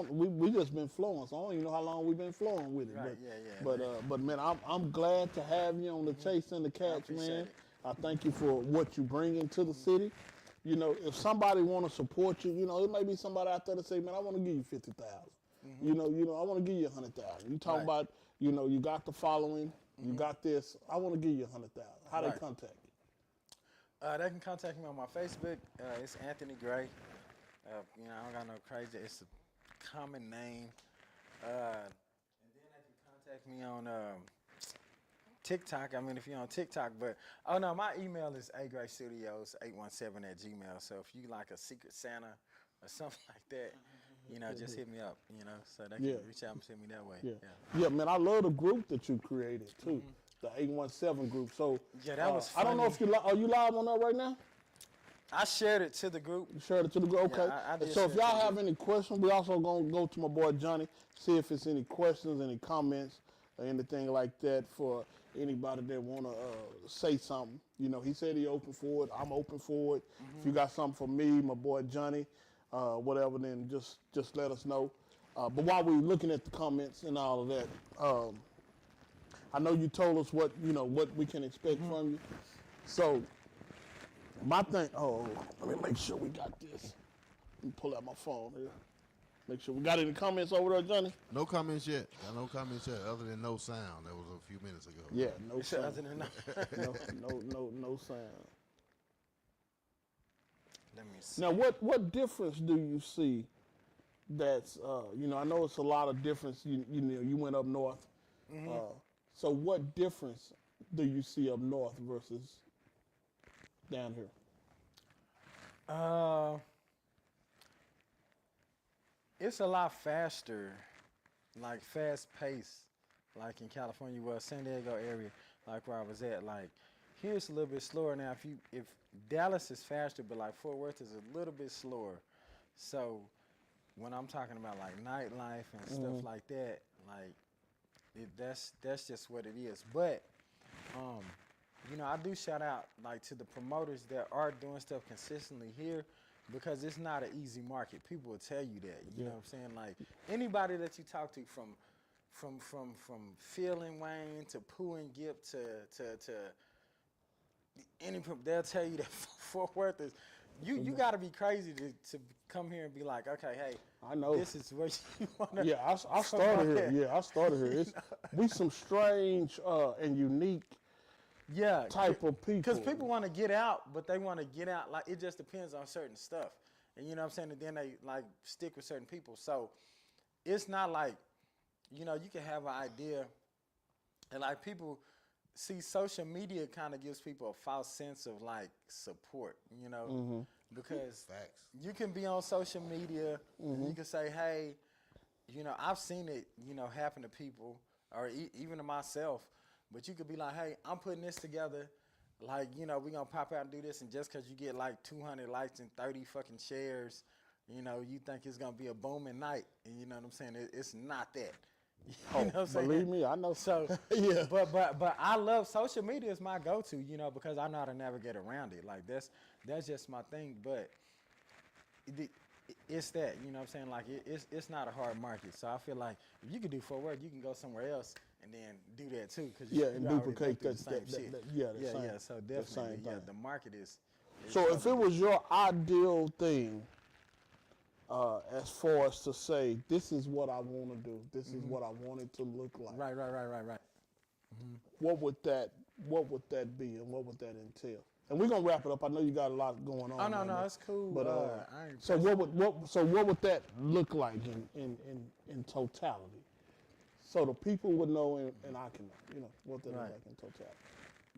We just been flowing, so I don't even know how long we've been flowing with it. Right, But, yeah. but man, I'm glad to have you on the Chase and the Catch, appreciate man. it. I thank you for what you bring into the city. If somebody want to support you, it may be somebody out there to say, man, I want to give you 50,000. I want to give you 100,000. You talking Right. about, you got the following, you got this. I want to give you 100,000. How they Right. contact you? They can contact me on my Facebook. It's Anthony Gray. I don't got no crazy. It's a common name. And then they can contact me on TikTok. I mean, if you're on TikTok, but no, my email is agraystudios817@gmail. So if you like a Secret Santa or something like that, just hit me up. So they can reach out and send me that way. Yeah, man, I love the group that you created too, the 817 group. So Yeah, that was I don't know funny. if are you live on that right now? I shared it to the group. You shared it to the group. Okay. I did So if share it y'all to the have any questions, we also gonna go to my boy Johnny, see if it's any questions, any comments, or anything like that for anybody that wanna say something. He said he open for it. I'm open for it. If you got something for me, my boy Johnny, whatever, then just let us know. But while we're looking at the comments and all of that, I know you told us what we can expect from you. So my thing, let me make sure we got this. Let me pull out my phone here. Make sure we got any comments over there, Johnny. No comments yet. Got no comments yet, other than no sound. That was a few minutes ago. Yeah, no Other sound. than that, No sound. let me see. Now, what difference do you see? That's I know it's a lot of difference. You went up north. So what difference do you see up north versus down here? It's a lot faster, like fast paced, like in California, well, San Diego area, like where I was at. Like here's a little bit slower now. If Dallas is faster, but like Fort Worth is a little bit slower. So when I'm talking about like nightlife and stuff like that, like that's just what it is. But I do shout out like to the promoters that are doing stuff consistently here, because it's not an easy market. People will tell you that. You know what I'm saying? Like anybody that you talk to, from Phil and Wayne to Pooh and Gip to they'll tell you that Fort Worth is. You got to be crazy to come here and be like, okay, hey, I know this is where you want to. Yeah, I started here. Yeah, I started here. We some strange and unique type of people. Because people want to get out, but they want to get out. Like, it just depends on certain stuff. And you know what I'm saying? And then they like stick with certain people. So it's not like, you can have an idea. And like people see, social media kind of gives people a false sense of like support, because Facts. you can be on social media and you can say, hey, I've seen it, happen to people or even to myself. But you could be like, hey, I'm putting this together. Like, we're going to pop out and do this. And just because you get like 200 likes and 30 fucking shares, you think it's going to be a booming night. And you know what I'm saying? It's not that. You know what I'm saying? Believe me, I know. So, yeah. But I love social media is my go-to, because I know how to navigate around it. Like, that's just my thing. But it's that, you know what I'm saying? Like, it's not a hard market. So I feel like if you could do Fort Worth, you can go somewhere else and then do that too. Cause and duplicate the same shit. same, So definitely, the market is so if it was your ideal thing, as far as to say, this is what I want to do, this is what I want it to look like. Right. What would that be, and what would that entail? And we're gonna wrap it up. I know you got a lot going on. Oh no, it's cool. But so what would that look like in totality? So the people would know, and I can know, what that look like in totality.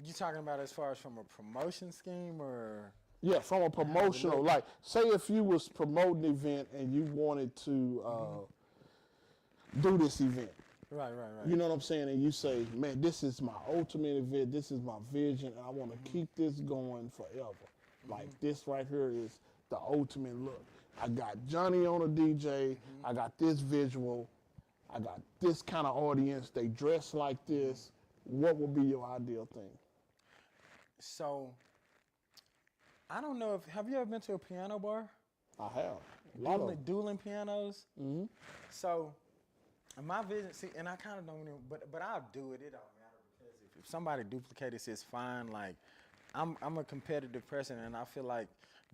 You talking about as far as from a promotion scheme, or? Yeah, from a promotional, like say if you was promoting an event and you wanted to do this event. Right. You know what I'm saying? And you say, man, this is my ultimate event, this is my vision, and I want to keep this going forever. Like this right here is the ultimate look. I got Johnny on a DJ. I got this visual. I got this kind of audience. They dress like this. What would be your ideal thing? So, I don't know if have you ever been to a piano bar? I have a lot of Dueling pianos. So, my vision, see, and I kind of don't even, but I'll do it. It don't matter because if somebody duplicates, it's fine. Like, I'm a competitive person, and I feel like,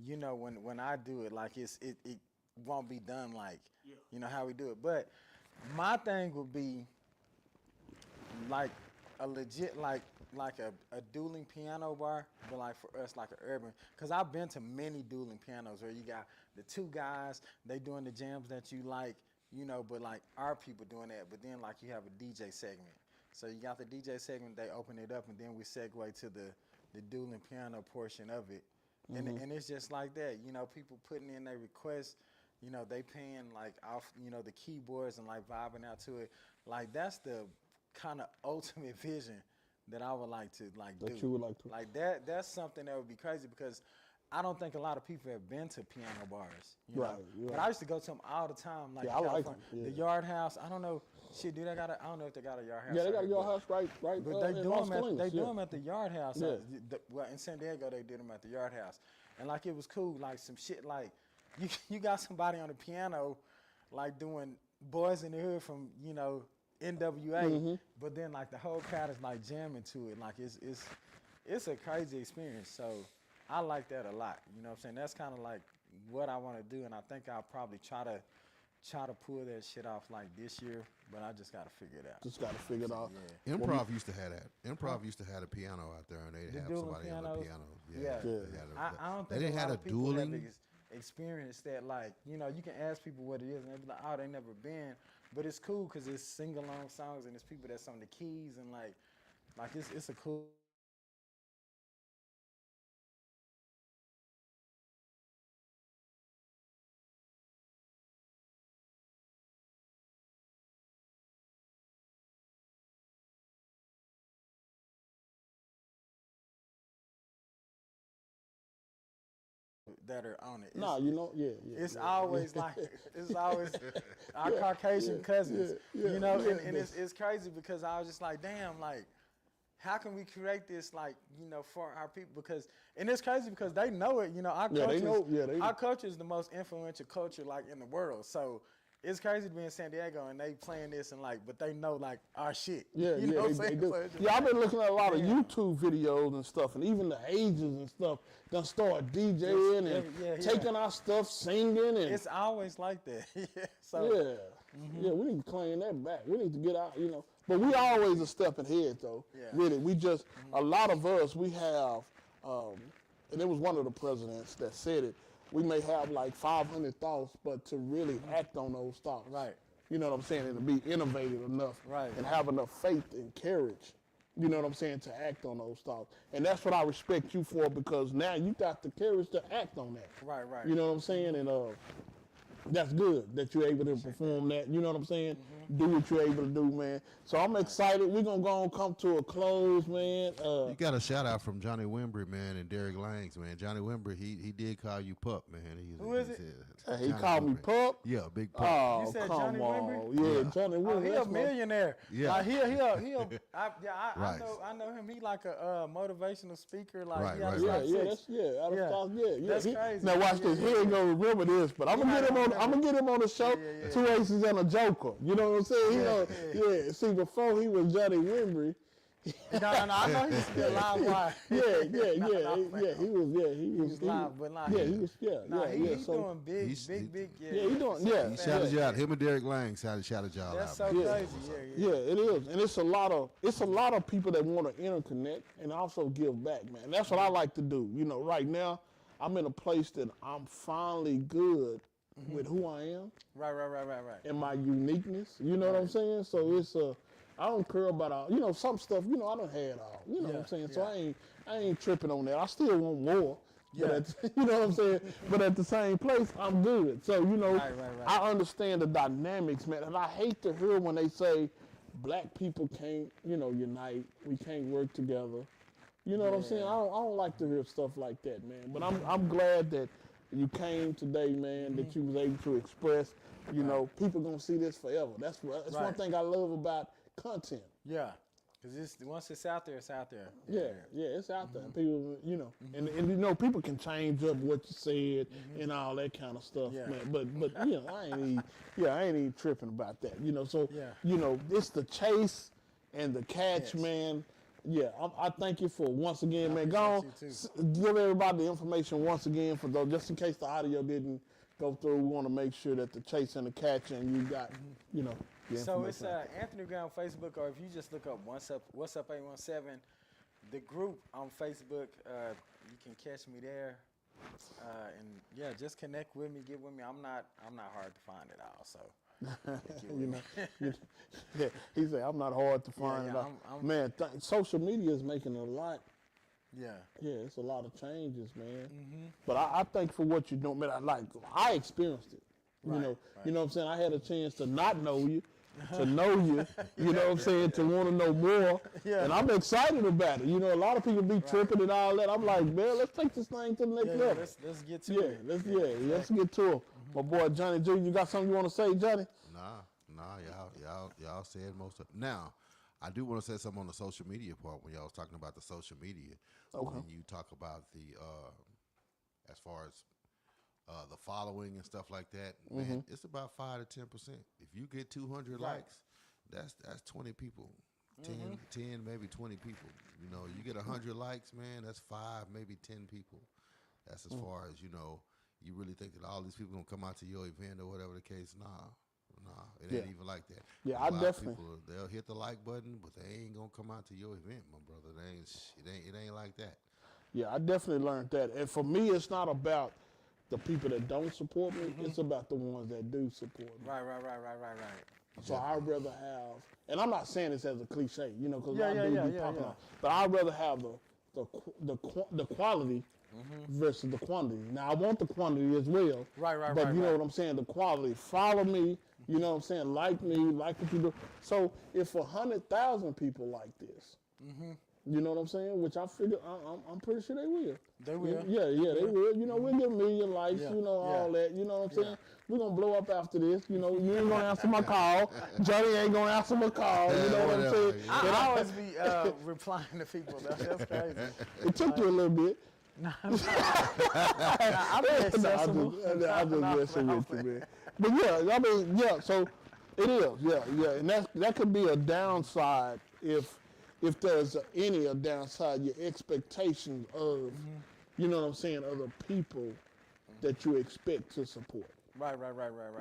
you know, when I do it, like it won't be done like, you know, how we do it. But my thing would be like a legit like a dueling piano bar, but like for us like an urban. Cause I've been to many dueling pianos where you got the two guys, they doing the jams that you like, you know, but like our people doing that. But then like you have a DJ segment. So you got the DJ segment, they open it up, and then we segue to the dueling piano portion of it. And it's just like that, you know, people putting in their requests, you know, they paying like off, you know, the keyboards and like vibing out to it. Like that's the kind of ultimate vision that I would like to like do. You would like to. Like that's something that would be crazy because I don't think a lot of people have been to piano bars. You know? But I used to go to them all the time. Like I like them. Yeah. The Yard House. I don't know. Shit, do they got I don't know if they got a Yard House. Yeah, they got a Yard House right. But they do them at the Yard House. Yeah. Well, in San Diego, they did them at the Yard House, and like it was cool. Like some shit. Like you got somebody on the piano, like doing Boys in the Hood from NWA, but then like the whole crowd is like jamming to it. Like it's a crazy experience. So I like that a lot. You know what I'm saying? That's kind of like what I want to do, and I think I'll probably try to pull that shit off like this year, but I just got to figure it out. Just got to figure it out. Yeah. Improv used to have that. Improv used to have a piano out there, and they'd have somebody on the piano. Yeah. I don't think they didn't have a dueling experience that, like, you know, you can ask people what it is, and they'll be like, oh, they never been. But it's cool because it's sing-along songs, and it's people that's on the keys, and like it's a cool. That are on it. It's always like it's always our Caucasian cousins, you know, and it's crazy because I was just like, damn, like, how can we create this, like, you know, for our people? Because, and it's crazy because they know it, you know, our culture is the most influential culture like in the world, so. It's crazy to be in San Diego and they playing this and like, but they know like our shit. Yeah, you know they do. I've been looking at a lot of YouTube videos and stuff, and even the ages and stuff. Done start DJing and taking our stuff, singing, and it's always like that. Yeah, we need to claim that back. We need to get out, you know. But we always a step ahead though. Yeah. With it, we just a lot of us we have, and it was one of the presidents that said it. We may have like 500 thoughts, but to really act on those thoughts. Right. You know what I'm saying? And to be innovative enough. Right. And have enough faith and courage. You know what I'm saying? To act on those thoughts. And that's what I respect you for, because now you got the courage to act on that. Right. You know what I'm saying? And that's good that you're able to perform that. You know what I'm saying? Do what you're able to do, man. So I'm excited. We're going to go and come to a close, man. You got a shout out from Johnny Wimbrey, man, and Derrick Langs, man. Johnny Wimbrey, he did call you Pup, man. Who is it? He called me Pup? Yeah, Big Pup. Oh, you said come Johnny on. Wimbrey? Yeah, Johnny Wimbrey. He a millionaire. Yeah. Like, I know him. He like a motivational speaker. Like, That's crazy. Now watch this. He ain't gonna remember this, but I'm gonna get him on the show. Yeah. 2 aces and a joker. You know what I'm saying? See, before he was Johnny Wimbrey. No, I know he's still live wire. He was live, but like, he's doing big. He doing, He shouted you out. Him and Derrick Lang shouted y'all out. That's so crazy. Yeah, it is, and it's a lot of people that want to interconnect and also give back, man. That's what I like to do. You know, right now I'm in a place that I'm finally good with who I am. Right. And my uniqueness. You know what I'm saying? So it's I don't care about all, you know, some stuff, you know, I done had all. You know what I'm saying? So I ain't tripping on that. I still want more. Yeah. But you know what I'm saying? But at the same place, I'm good. So, you know, I understand the dynamics, man. And I hate to hear when they say black people can't, you know, unite. We can't work together. You know what I'm saying? I don't like to hear stuff like that, man. But I'm glad that you came today, man. That you was able to express. You know, people gonna see this forever. That's one thing I love about content. Yeah. Because once it's out there, it's out there. Yeah, it's out there. People, you know, and you know, people can change up what you said and all that kind of stuff, man. But you know, I ain't even tripping about that. You know, so you know, it's the chase and the catch, man. Yeah, I thank you for once again, man. Go on, give everybody the information once again for those, just in case the audio didn't go through. We want to make sure that the chase and the catch, and you got, you know. So it's Anthony Gray on Facebook, or if you just look up What's Up 817, the group on Facebook, you can catch me there. And yeah, just connect with me, get with me. I'm not hard to find at all. So you know, he said I'm not hard to find at all. Man, social media is making a lot. Yeah, it's a lot of changes, man. But I think for what you're doing, man, I experienced it. You know what I'm saying? I had a chance to not know you, to know you, you know what I'm saying, to want to know more. And I'm excited about it. You know, a lot of people be tripping and all that. I'm like, man, let's take this thing to the next level. Let's get to it. Let's get to it. My boy Johnny Jr., you got something you want to say, Johnny? Nah, y'all said most of it. Now, I do want to say something on the social media part when y'all was talking about the social media. When you talk about the, as far as the following and stuff like that, man, it's about 5 to 10%. If you get 200 likes, that's 20 people, 10, maybe 20 people. You know, you get 100 likes, man, that's 5, maybe 10 people. That's as far as, you know, you really think that all these people gonna come out to your event or whatever the case. Nah, it ain't even like that. Yeah, I definitely. People, they'll hit the like button, but they ain't gonna come out to your event, my brother. It ain't like that. Yeah, I definitely learned that. And for me, it's not about the people that don't support me. It's about the ones that do support me. Right. So I'd rather have, and I'm not saying this as a cliche, you know, because a lot of dudes be popping off, but I'd rather have the quality versus the quantity. Now I want the quantity as well. But you know what I'm saying? The quality. Follow me. You know what I'm saying? Like me. Like what you do. So if 100,000 people like this, you know what I'm saying? Which I figure, I'm pretty sure they will. They will. Yeah, they will. You know, we'll get a million likes. You know, all that. You know what I'm saying? We're gonna blow up after this. You know, you ain't gonna answer my call. Johnny ain't gonna answer my call. You know what I'm saying? I always be replying to people. That's crazy. It took you a little bit. I'm just messing with you, man. But yeah, I mean, so it is, and that could be a downside if there's a downside, your expectations of, you know what I'm saying, other people that you expect to support. Right.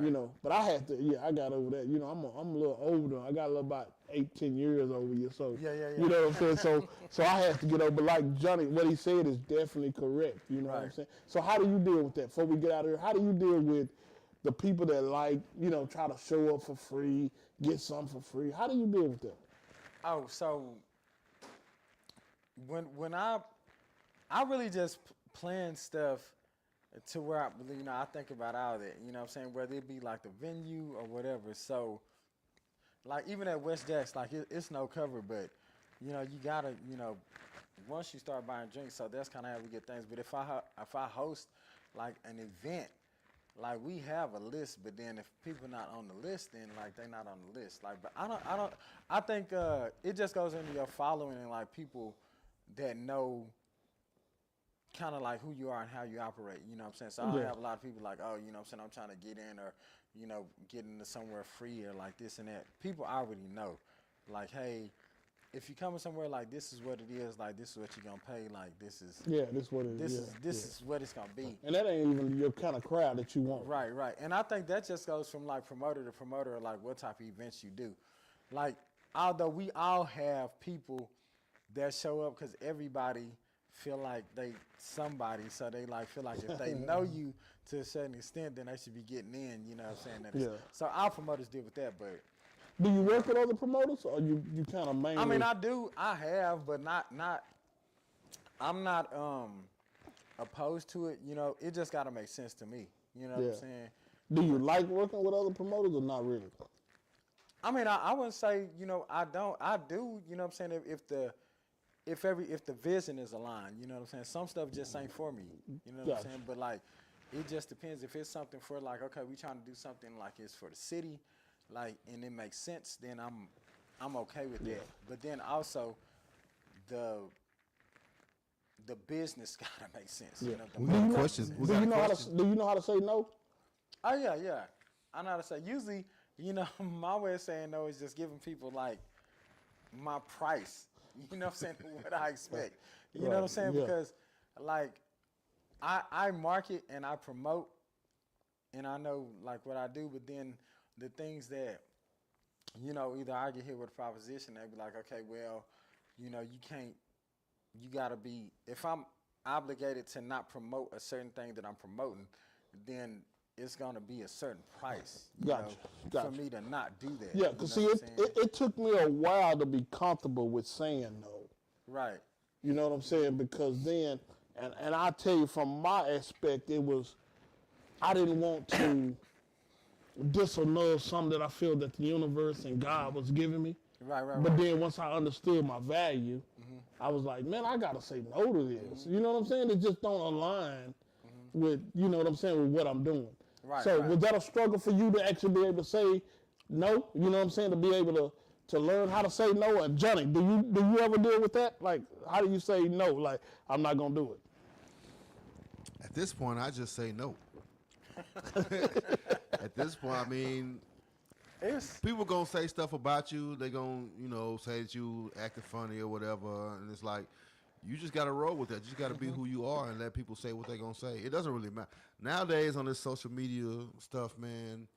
You know, but I had to, I got over that. You know, I'm a little older. I got a little about 8-10 years over you. So, you know what I'm saying? So I had to get over. But like Johnny, what he said is definitely correct. You know what I'm saying? So how do you deal with that? Before we get out of here, how do you deal with the people that like, you know, try to show up for free, get something for free? How do you deal with that? Oh, so when I really just plan stuff to where I think about all of it, you know what I'm saying, whether it be like the venue or whatever. So like even at West Jacks, like it's no cover, but you know, you gotta, you know, once you start buying drinks, so that's kind of how we get things. But if I host like an event, like we have a list, but then if people not on the list, then like they not on the list. Like, but I think it just goes into your following and like people that know kind of like who you are and how you operate, you know what I'm saying? So I have a lot of people like, oh, you know what I'm saying, I'm trying to get in or, you know, get into somewhere free or like this and that. People already know, like, hey, if you're coming somewhere, like, this is what it is, like, this is what you're going to pay, like, this is... Yeah, this is what it is. This is what it's going to be. And that ain't even your kind of crowd that you want. Right. And I think that just goes from, like, promoter to promoter, like, what type of events you do. Like, although we all have people that show up because everybody feel like they somebody, so they like feel like if they know you to a certain extent, then they should be getting in, you know what I'm saying? So our promoters deal with that, but... Do you work with other promoters, or you kind of mainly... I mean, I have, but not I'm not opposed to it, you know, it just got to make sense to me, you know what I'm saying? Do you like working with other promoters or not really? I mean, I wouldn't say, you know, I do, you know what I'm saying, if the vision is aligned, you know what I'm saying? Some stuff just ain't for me, you know what I'm saying? But like, it just depends. If it's something for like, okay, we trying to do something like it's for the city, like, and it makes sense, then I'm okay with that. But then also, the business gotta make sense. You know, We got questions. Do you know how to say no? Oh yeah. I know how to say. Usually, you know, my way of saying no is just giving people like my price. You know what I'm saying? What I expect. You know what I'm saying? Because like I market and I promote and I know like what I do, but then the things that, you know, either I get hit with a proposition, they be like, okay, well, you know, you gotta be, if I'm obligated to not promote a certain thing that I'm promoting, then it's gonna be a certain price, for me to not do that. Yeah, because see, it took me a while to be comfortable with saying no. Right. You know what I'm saying? Because then, and I tell you from my aspect, it was, I didn't want to disannul something that I feel that the universe and God was giving me. Right. But then once I understood my value, I was like, man, I gotta say no to this. You know what I'm saying? It just don't align with, you know what I'm saying, with what I'm doing. Right. So was that a struggle for you to actually be able to say no? You know what I'm saying? To be able to learn how to say no. And Johnny, do you ever deal with that? Like, how do you say no? Like, I'm not gonna do it. At this point, I just say no. At this point, I mean, people gonna say stuff about you. They gonna, you know, say that you acting funny or whatever, and it's like, you just gotta roll with that. You just gotta be who you are and let people say what they gonna say. It doesn't really matter nowadays on this social media stuff, man.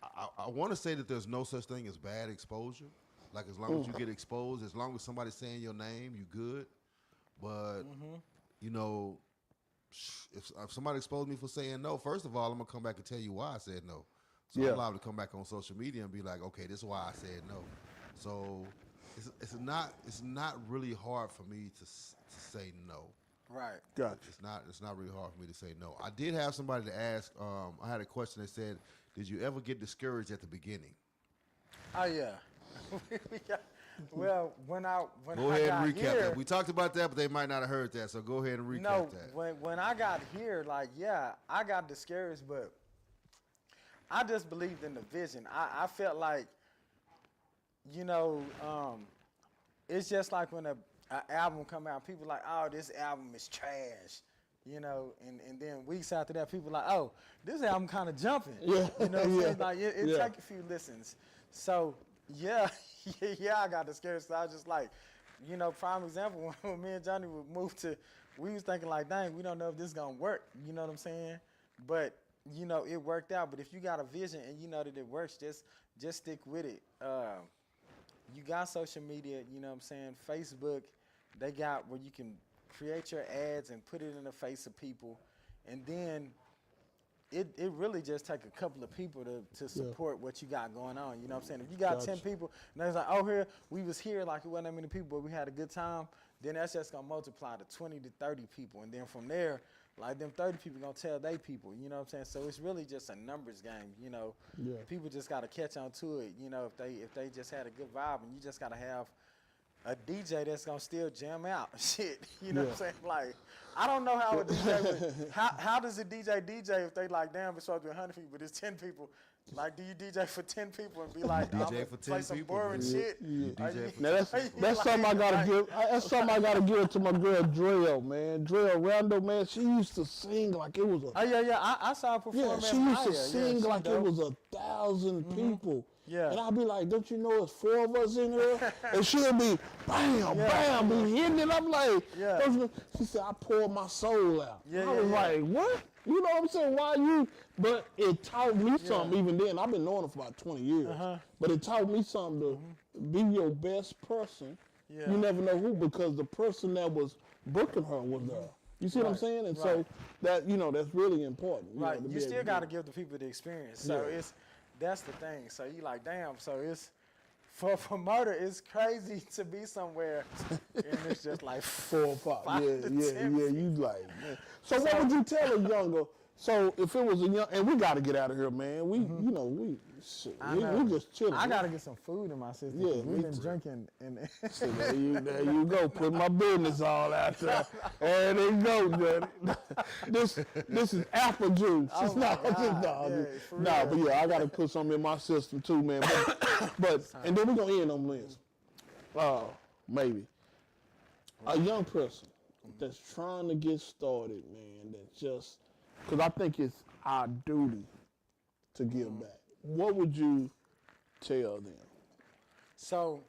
I want to say that there's no such thing as bad exposure. Like, as long as you get exposed, as long as somebody's saying your name, you good. But you know, if somebody exposed me for saying no, first of all, I'm gonna come back and tell you why I said no. So I'm liable to come back on social media and be like, okay, this is why I said no. So it's not really hard for me to say no. Right. Gotcha. It's not really hard for me to say no. I did have somebody to ask. I had a question that said, did you ever get discouraged at the beginning? Oh yeah. Well, when I go ahead and recap here, that. We talked about that, but they might not have heard that. So go ahead and recap that. When I got here, like, yeah, I got discouraged, but I just believed in the vision. I felt like, you know, it's just like when an album come out, people like, oh, this album is trash, you know, and then weeks after that, people like, oh, this album kind of jumping. Yeah. You know what I'm saying? Like, it take a few listens. So, yeah, I got discouraged. So I was just like, you know, prime example, when me and Johnny would move to, we was thinking like, dang, we don't know if this is going to work. You know what I'm saying? But, you know, it worked out. But if you got a vision and you know that it works, just stick with it. You got social media, you know what I'm saying? Facebook, they got where you can create your ads and put it in the face of people. And then it really just take a couple of people to support what you got going on. You know what I'm saying? If you got 10 people and it's like, oh, we was here, like it wasn't that many people, but we had a good time, then that's just gonna multiply to 20 to 30 people. And then from there, like them 30 people gonna tell they people, you know what I'm saying? So it's really just a numbers game, you know. Yeah. People just gotta catch on to it, you know, if they just had a good vibe, and you just gotta have a DJ that's gonna still jam out shit. You know what I'm saying? Like, I don't know how a DJ would, how does a DJ if they like, damn, it's supposed to be 100 people, but it's 10 people. Like, do you DJ for 10 people and be like, I'm gonna play some boring shit? Now that's something I gotta give. That's something I gotta give to my girl Drell, man. Drell Randall, man. She used to sing like it was a. Oh yeah. I saw her perform. Yeah, she used to sing like it was 1,000 people. Yeah. And I'd be like, don't you know it's 4 of us in here? And she'll be bam, be hitting it. I'm like, she said, I poured my soul out. I was like, what? You know what I'm saying? Why you? But it taught me something even then. I've been knowing her for about 20 years. But it taught me something to be your best person. Yeah. You never know who, because the person that was booking her was there. You see what I'm saying? And so that, you know, that's really important. You You still got to give the people the experience. So that's the thing. So you like, damn. So it's for murder. It's crazy to be somewhere and it's just like 4 or 5. You like, man. So what would you tell a younger? So if it was a young, and we got to get out of here, man. We, you know, Shit, I we know. just chilling. I gotta get some food in my system. Yeah, We've me been too. drinking and So there you go. Put my business all out there. There they go, Johnny. This is apple juice. Oh It's my not God. Yeah, for no, real. but yeah, I gotta put something in my system too, man. But and then we're gonna end on this. Maybe a young person that's trying to get started, man. That just because I think it's our duty to give back. What would you tell them? So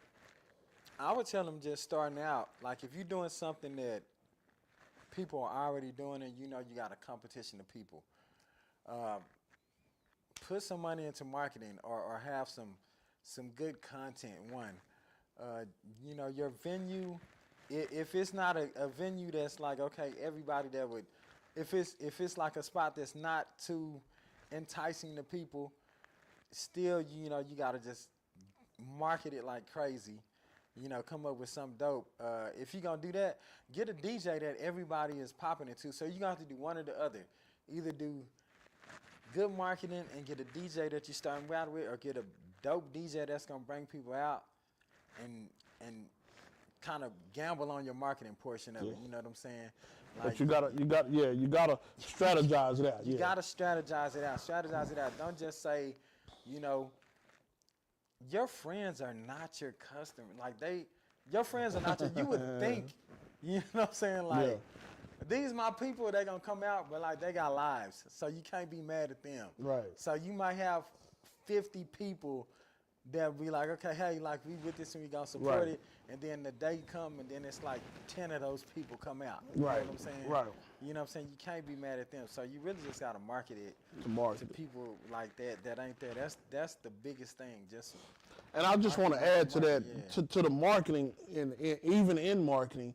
I would tell them just starting out, like if you're doing something that people are already doing and you know you got a competition of people, put some money into marketing or have some good content. One, you know, your venue, if it's not a venue that's like, okay, everybody that would, if it's like a spot that's not too enticing to people, still, you know, you got to just market it like crazy. You know, come up with something dope. If you're going to do that, get a DJ that everybody is popping into. So you're going to have to do one or the other. Either do good marketing and get a DJ that you're starting out with, or get a dope DJ that's going to bring people out and kind of gamble on your marketing portion of it. You know what I'm saying? Like, But you gotta strategize it out. you gotta strategize it out. Strategize it out. Don't just say, you know, your friends are not your customer. Like your friends are not your. You would think, you know what I'm saying? Like these my people. They gonna come out, but like they got lives, so you can't be mad at them. Right. So you might have 50 people that be like, okay, hey, like we with this and we gonna support it, and then the day come and then it's like 10 of those people come out. You know what I'm saying? Right. You know what I'm saying? You can't be mad at them. So you really just gotta market it To people like that ain't there. That's the biggest thing. Just And I just want to add to that, to the marketing, and even in marketing,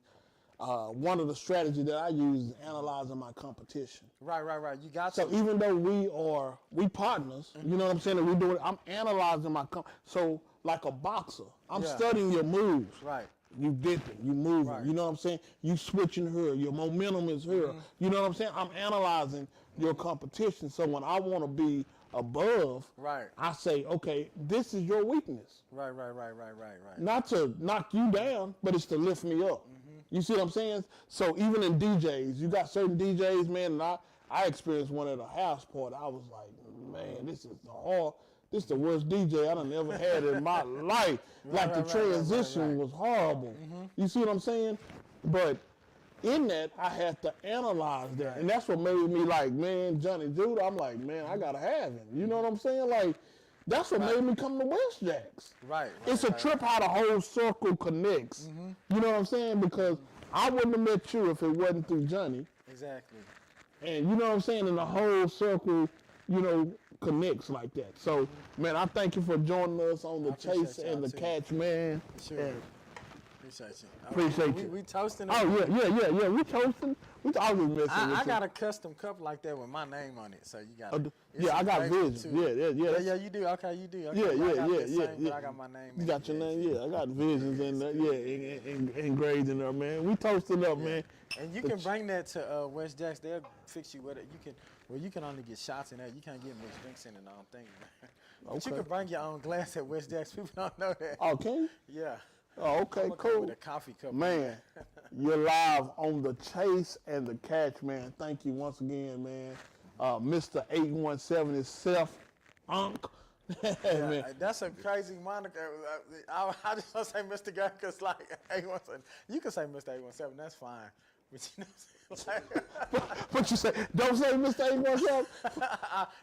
one of the strategies that I use is analyzing my competition. Right. You got So to. even though we partners, you know what I'm saying, and we do it, I'm analyzing my so like a boxer, I'm studying your moves. Right. You dipping, you moving, Right. you know what I'm saying? You switching here, your momentum is here. You know what I'm saying? I'm analyzing your competition. So when I want to be above, I say, okay, this is your weakness. Right. Not to knock you down, but it's to lift me up. You see what I'm saying? So even in DJs, you got certain DJs, man, and I experienced one at a house party. I was like, man, this is the worst DJ I done ever had in my life. The transition was horrible. You see what I'm saying? But in that, I had to analyze that. And that's what made me like, man, Johnny Judah, I'm like, man, I gotta have him. You know what I'm saying? Like, that's what made me come to WestJax. It's a trip how the whole circle connects. You know what I'm saying? Because I wouldn't have met you if it wasn't through Johnny. Exactly. And you know what I'm saying? And the whole circle, you know, connects like that. So, man, I thank you for joining us on the Chase and the Catch, man. Sure. And Appreciate you. We toasting. Oh, yeah. We toasting. We always messing with I got a custom cup like that with my name on it, so you got it. I got vision. Yeah, you do. Okay, you do. Okay. Yeah. But I got my name. You got your name, I got visions in there, engraved in there, man. We toasted up, man. And you can bring that to WestJax. They'll fix you with it. You can only get shots in there. You can't get mixed drinks in it. I don't think. But you can bring your own glass at WestJax. People don't know that. Oh, can you? Yeah. Oh, okay, cool. With a coffee cup. Man, you're live on the Chase and the Catch, man. Thank you once again, man. Mr. 817 is Seth Unk. Man. That's a crazy moniker. I just want to say Mr. Guy because like 817. You can say Mr. 817. That's fine. But you know, but you say, don't say Mr. 817?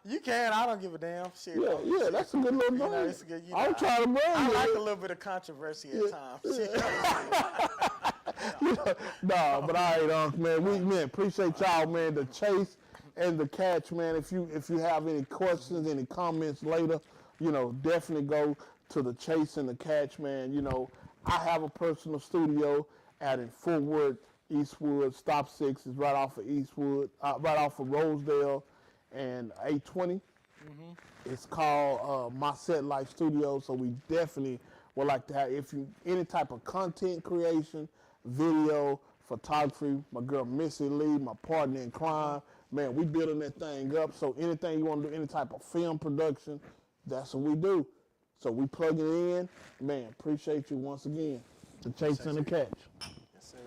You can. I don't give a damn. Shit. Yeah, that's a good little name. It's good. I'm trying to bring I like a little bit of controversy at times. No, but all right, Unc, man. We appreciate y'all, man. The Chase and the Catch, man. If you have any questions, any comments later, you know, definitely go to the Chase and the Catch, man. You know, I have a personal studio out in Fort Worth, Eastwood. Stop 6 is right off of Eastwood, right off of Rosedale and 820. It's called My Set Life Studio. So we definitely would like to have, if you any type of content creation, video, photography. My girl Missy Lee, my partner in crime, man, we building that thing up. So anything you want to do, any type of film production, That's what we do. So we plug it in. Man, appreciate you once again. The chase and the catch. Yes, sir.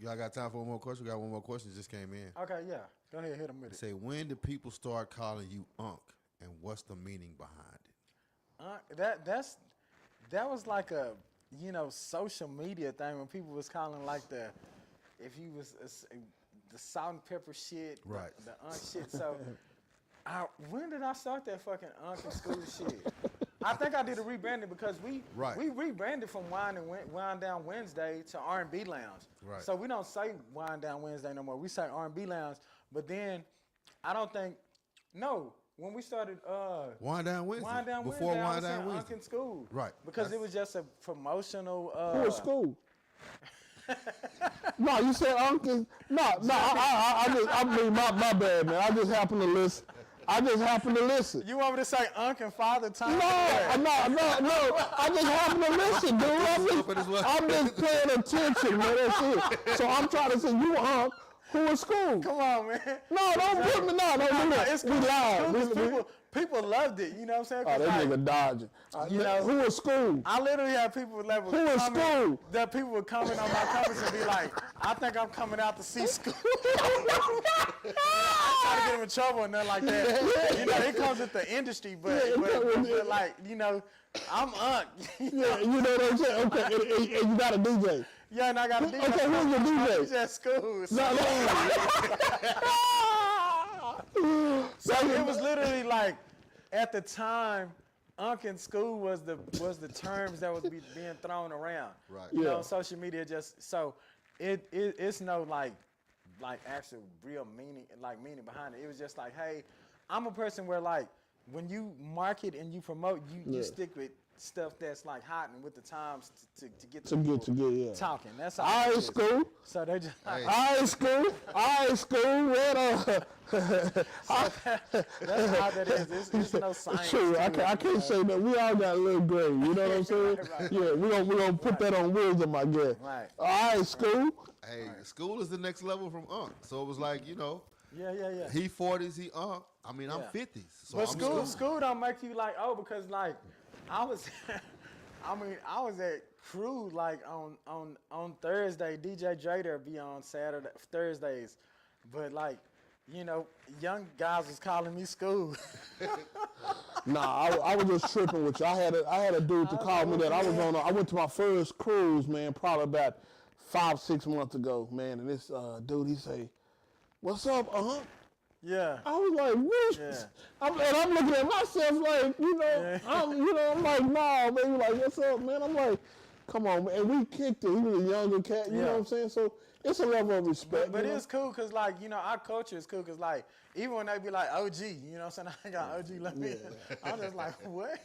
Y'all got time for one more question? We got one more question that just came in. Okay, yeah. Go ahead, hit him with it. Say, when do people start calling you Unc, and what's the meaning behind it? That was like a social media thing when people was calling like if you was the salt and pepper shit, Right. the Unc shit. So when did I start that fucking Unc in school shit? I think I did a rebranding because we rebranded from Wind Down Wednesday to R&B Lounge. Right. So we don't say Wind Down Wednesday no more. We say R&B Lounge. But then I don't think when we started Wind Down Wednesday. Wind Down Before Wednesday, I Wind was Down saying Unc Wednesday. in school. Right. Because it was just a promotional Who is school? No, you said Uncle. No, I mean my bad, man. I just happened to listen. You want me to say Unc and Father Time? No. I just happened to listen, dude. I'm just paying attention, man. That's it. So I'm trying to say you Unc. Who in school? Come on, man. No, don't put me. No, It's cool. We live. People loved it. You know what I'm saying? Oh, that nigga dodging. Who in school? I literally have people that would Who in school? That people would comment on my comments and be like, I think I'm coming out to see school. I try to get him in trouble and nothing like that. It comes with the industry, but like, I'm Unc. Yeah, you know what I'm saying? Okay, and you got a DJ. Yeah, and I got a DJ. Okay, who's your DJ? He's at school. So it was literally like, at the time, Unc in school was the terms that was being thrown around. Right. Social media it's no like actual real meaning behind it. It was just like, hey, I'm a person where like when you market and you promote, you stick with stuff that's like hot and with the times to get talking. That's all. All right, school. So they just all right, school. that's how that is. It's no science. True. I can't say that. We all got a little gray. You know what I'm saying? Right. Yeah, we gonna put that on wisdom, I guess. Right. All right, school. Hey, school is the next level from Unc. So it was like, Yeah. He 40s, he Unc. I mean, I'm 50s. So but school don't make you like, because like I was at Crew like on Thursday. DJ Drader be on Thursdays, but like young guys was calling me school. Nah, I was just tripping with you. I had a dude to call me that. I went to my first cruise, man, probably about 5-6 months ago, man. And this dude, he say, "What's up, Yeah. I was like, what? Yeah. I'm looking at myself like, I'm like, nah, man. He like, what's up, man? I'm like, come on, man. And we kicked it. He was a younger cat, you know what I'm saying? So it's a level of respect. But it's cool because, like, our culture is cool because, like, even when they be like, OG, you know what I'm saying? I got OG let me. I'm just like, what?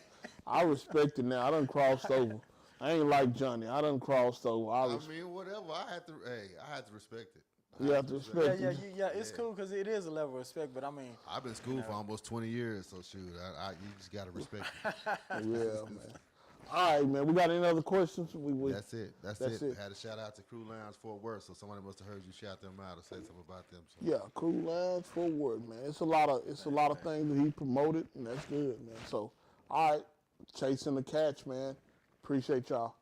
I respect it now. I done crossed over. I ain't like Johnny. I done crossed over. I mean, whatever. I had to respect it. You have to respect it. Yeah, it's cool because it is a level of respect, but I mean. I've been in school for almost 20 years, so shoot, you just got to respect it. Yeah, man. All right, man. We got any other questions? That's it. That's it. Had a shout out to Crew Lounge Fort Worth, so somebody must have heard you shout them out or say something about them. So. Yeah, Crew Lounge Fort Worth, man. It's a lot of things that he promoted, and that's good, man. So, all right, chasing the catch, man. Appreciate y'all.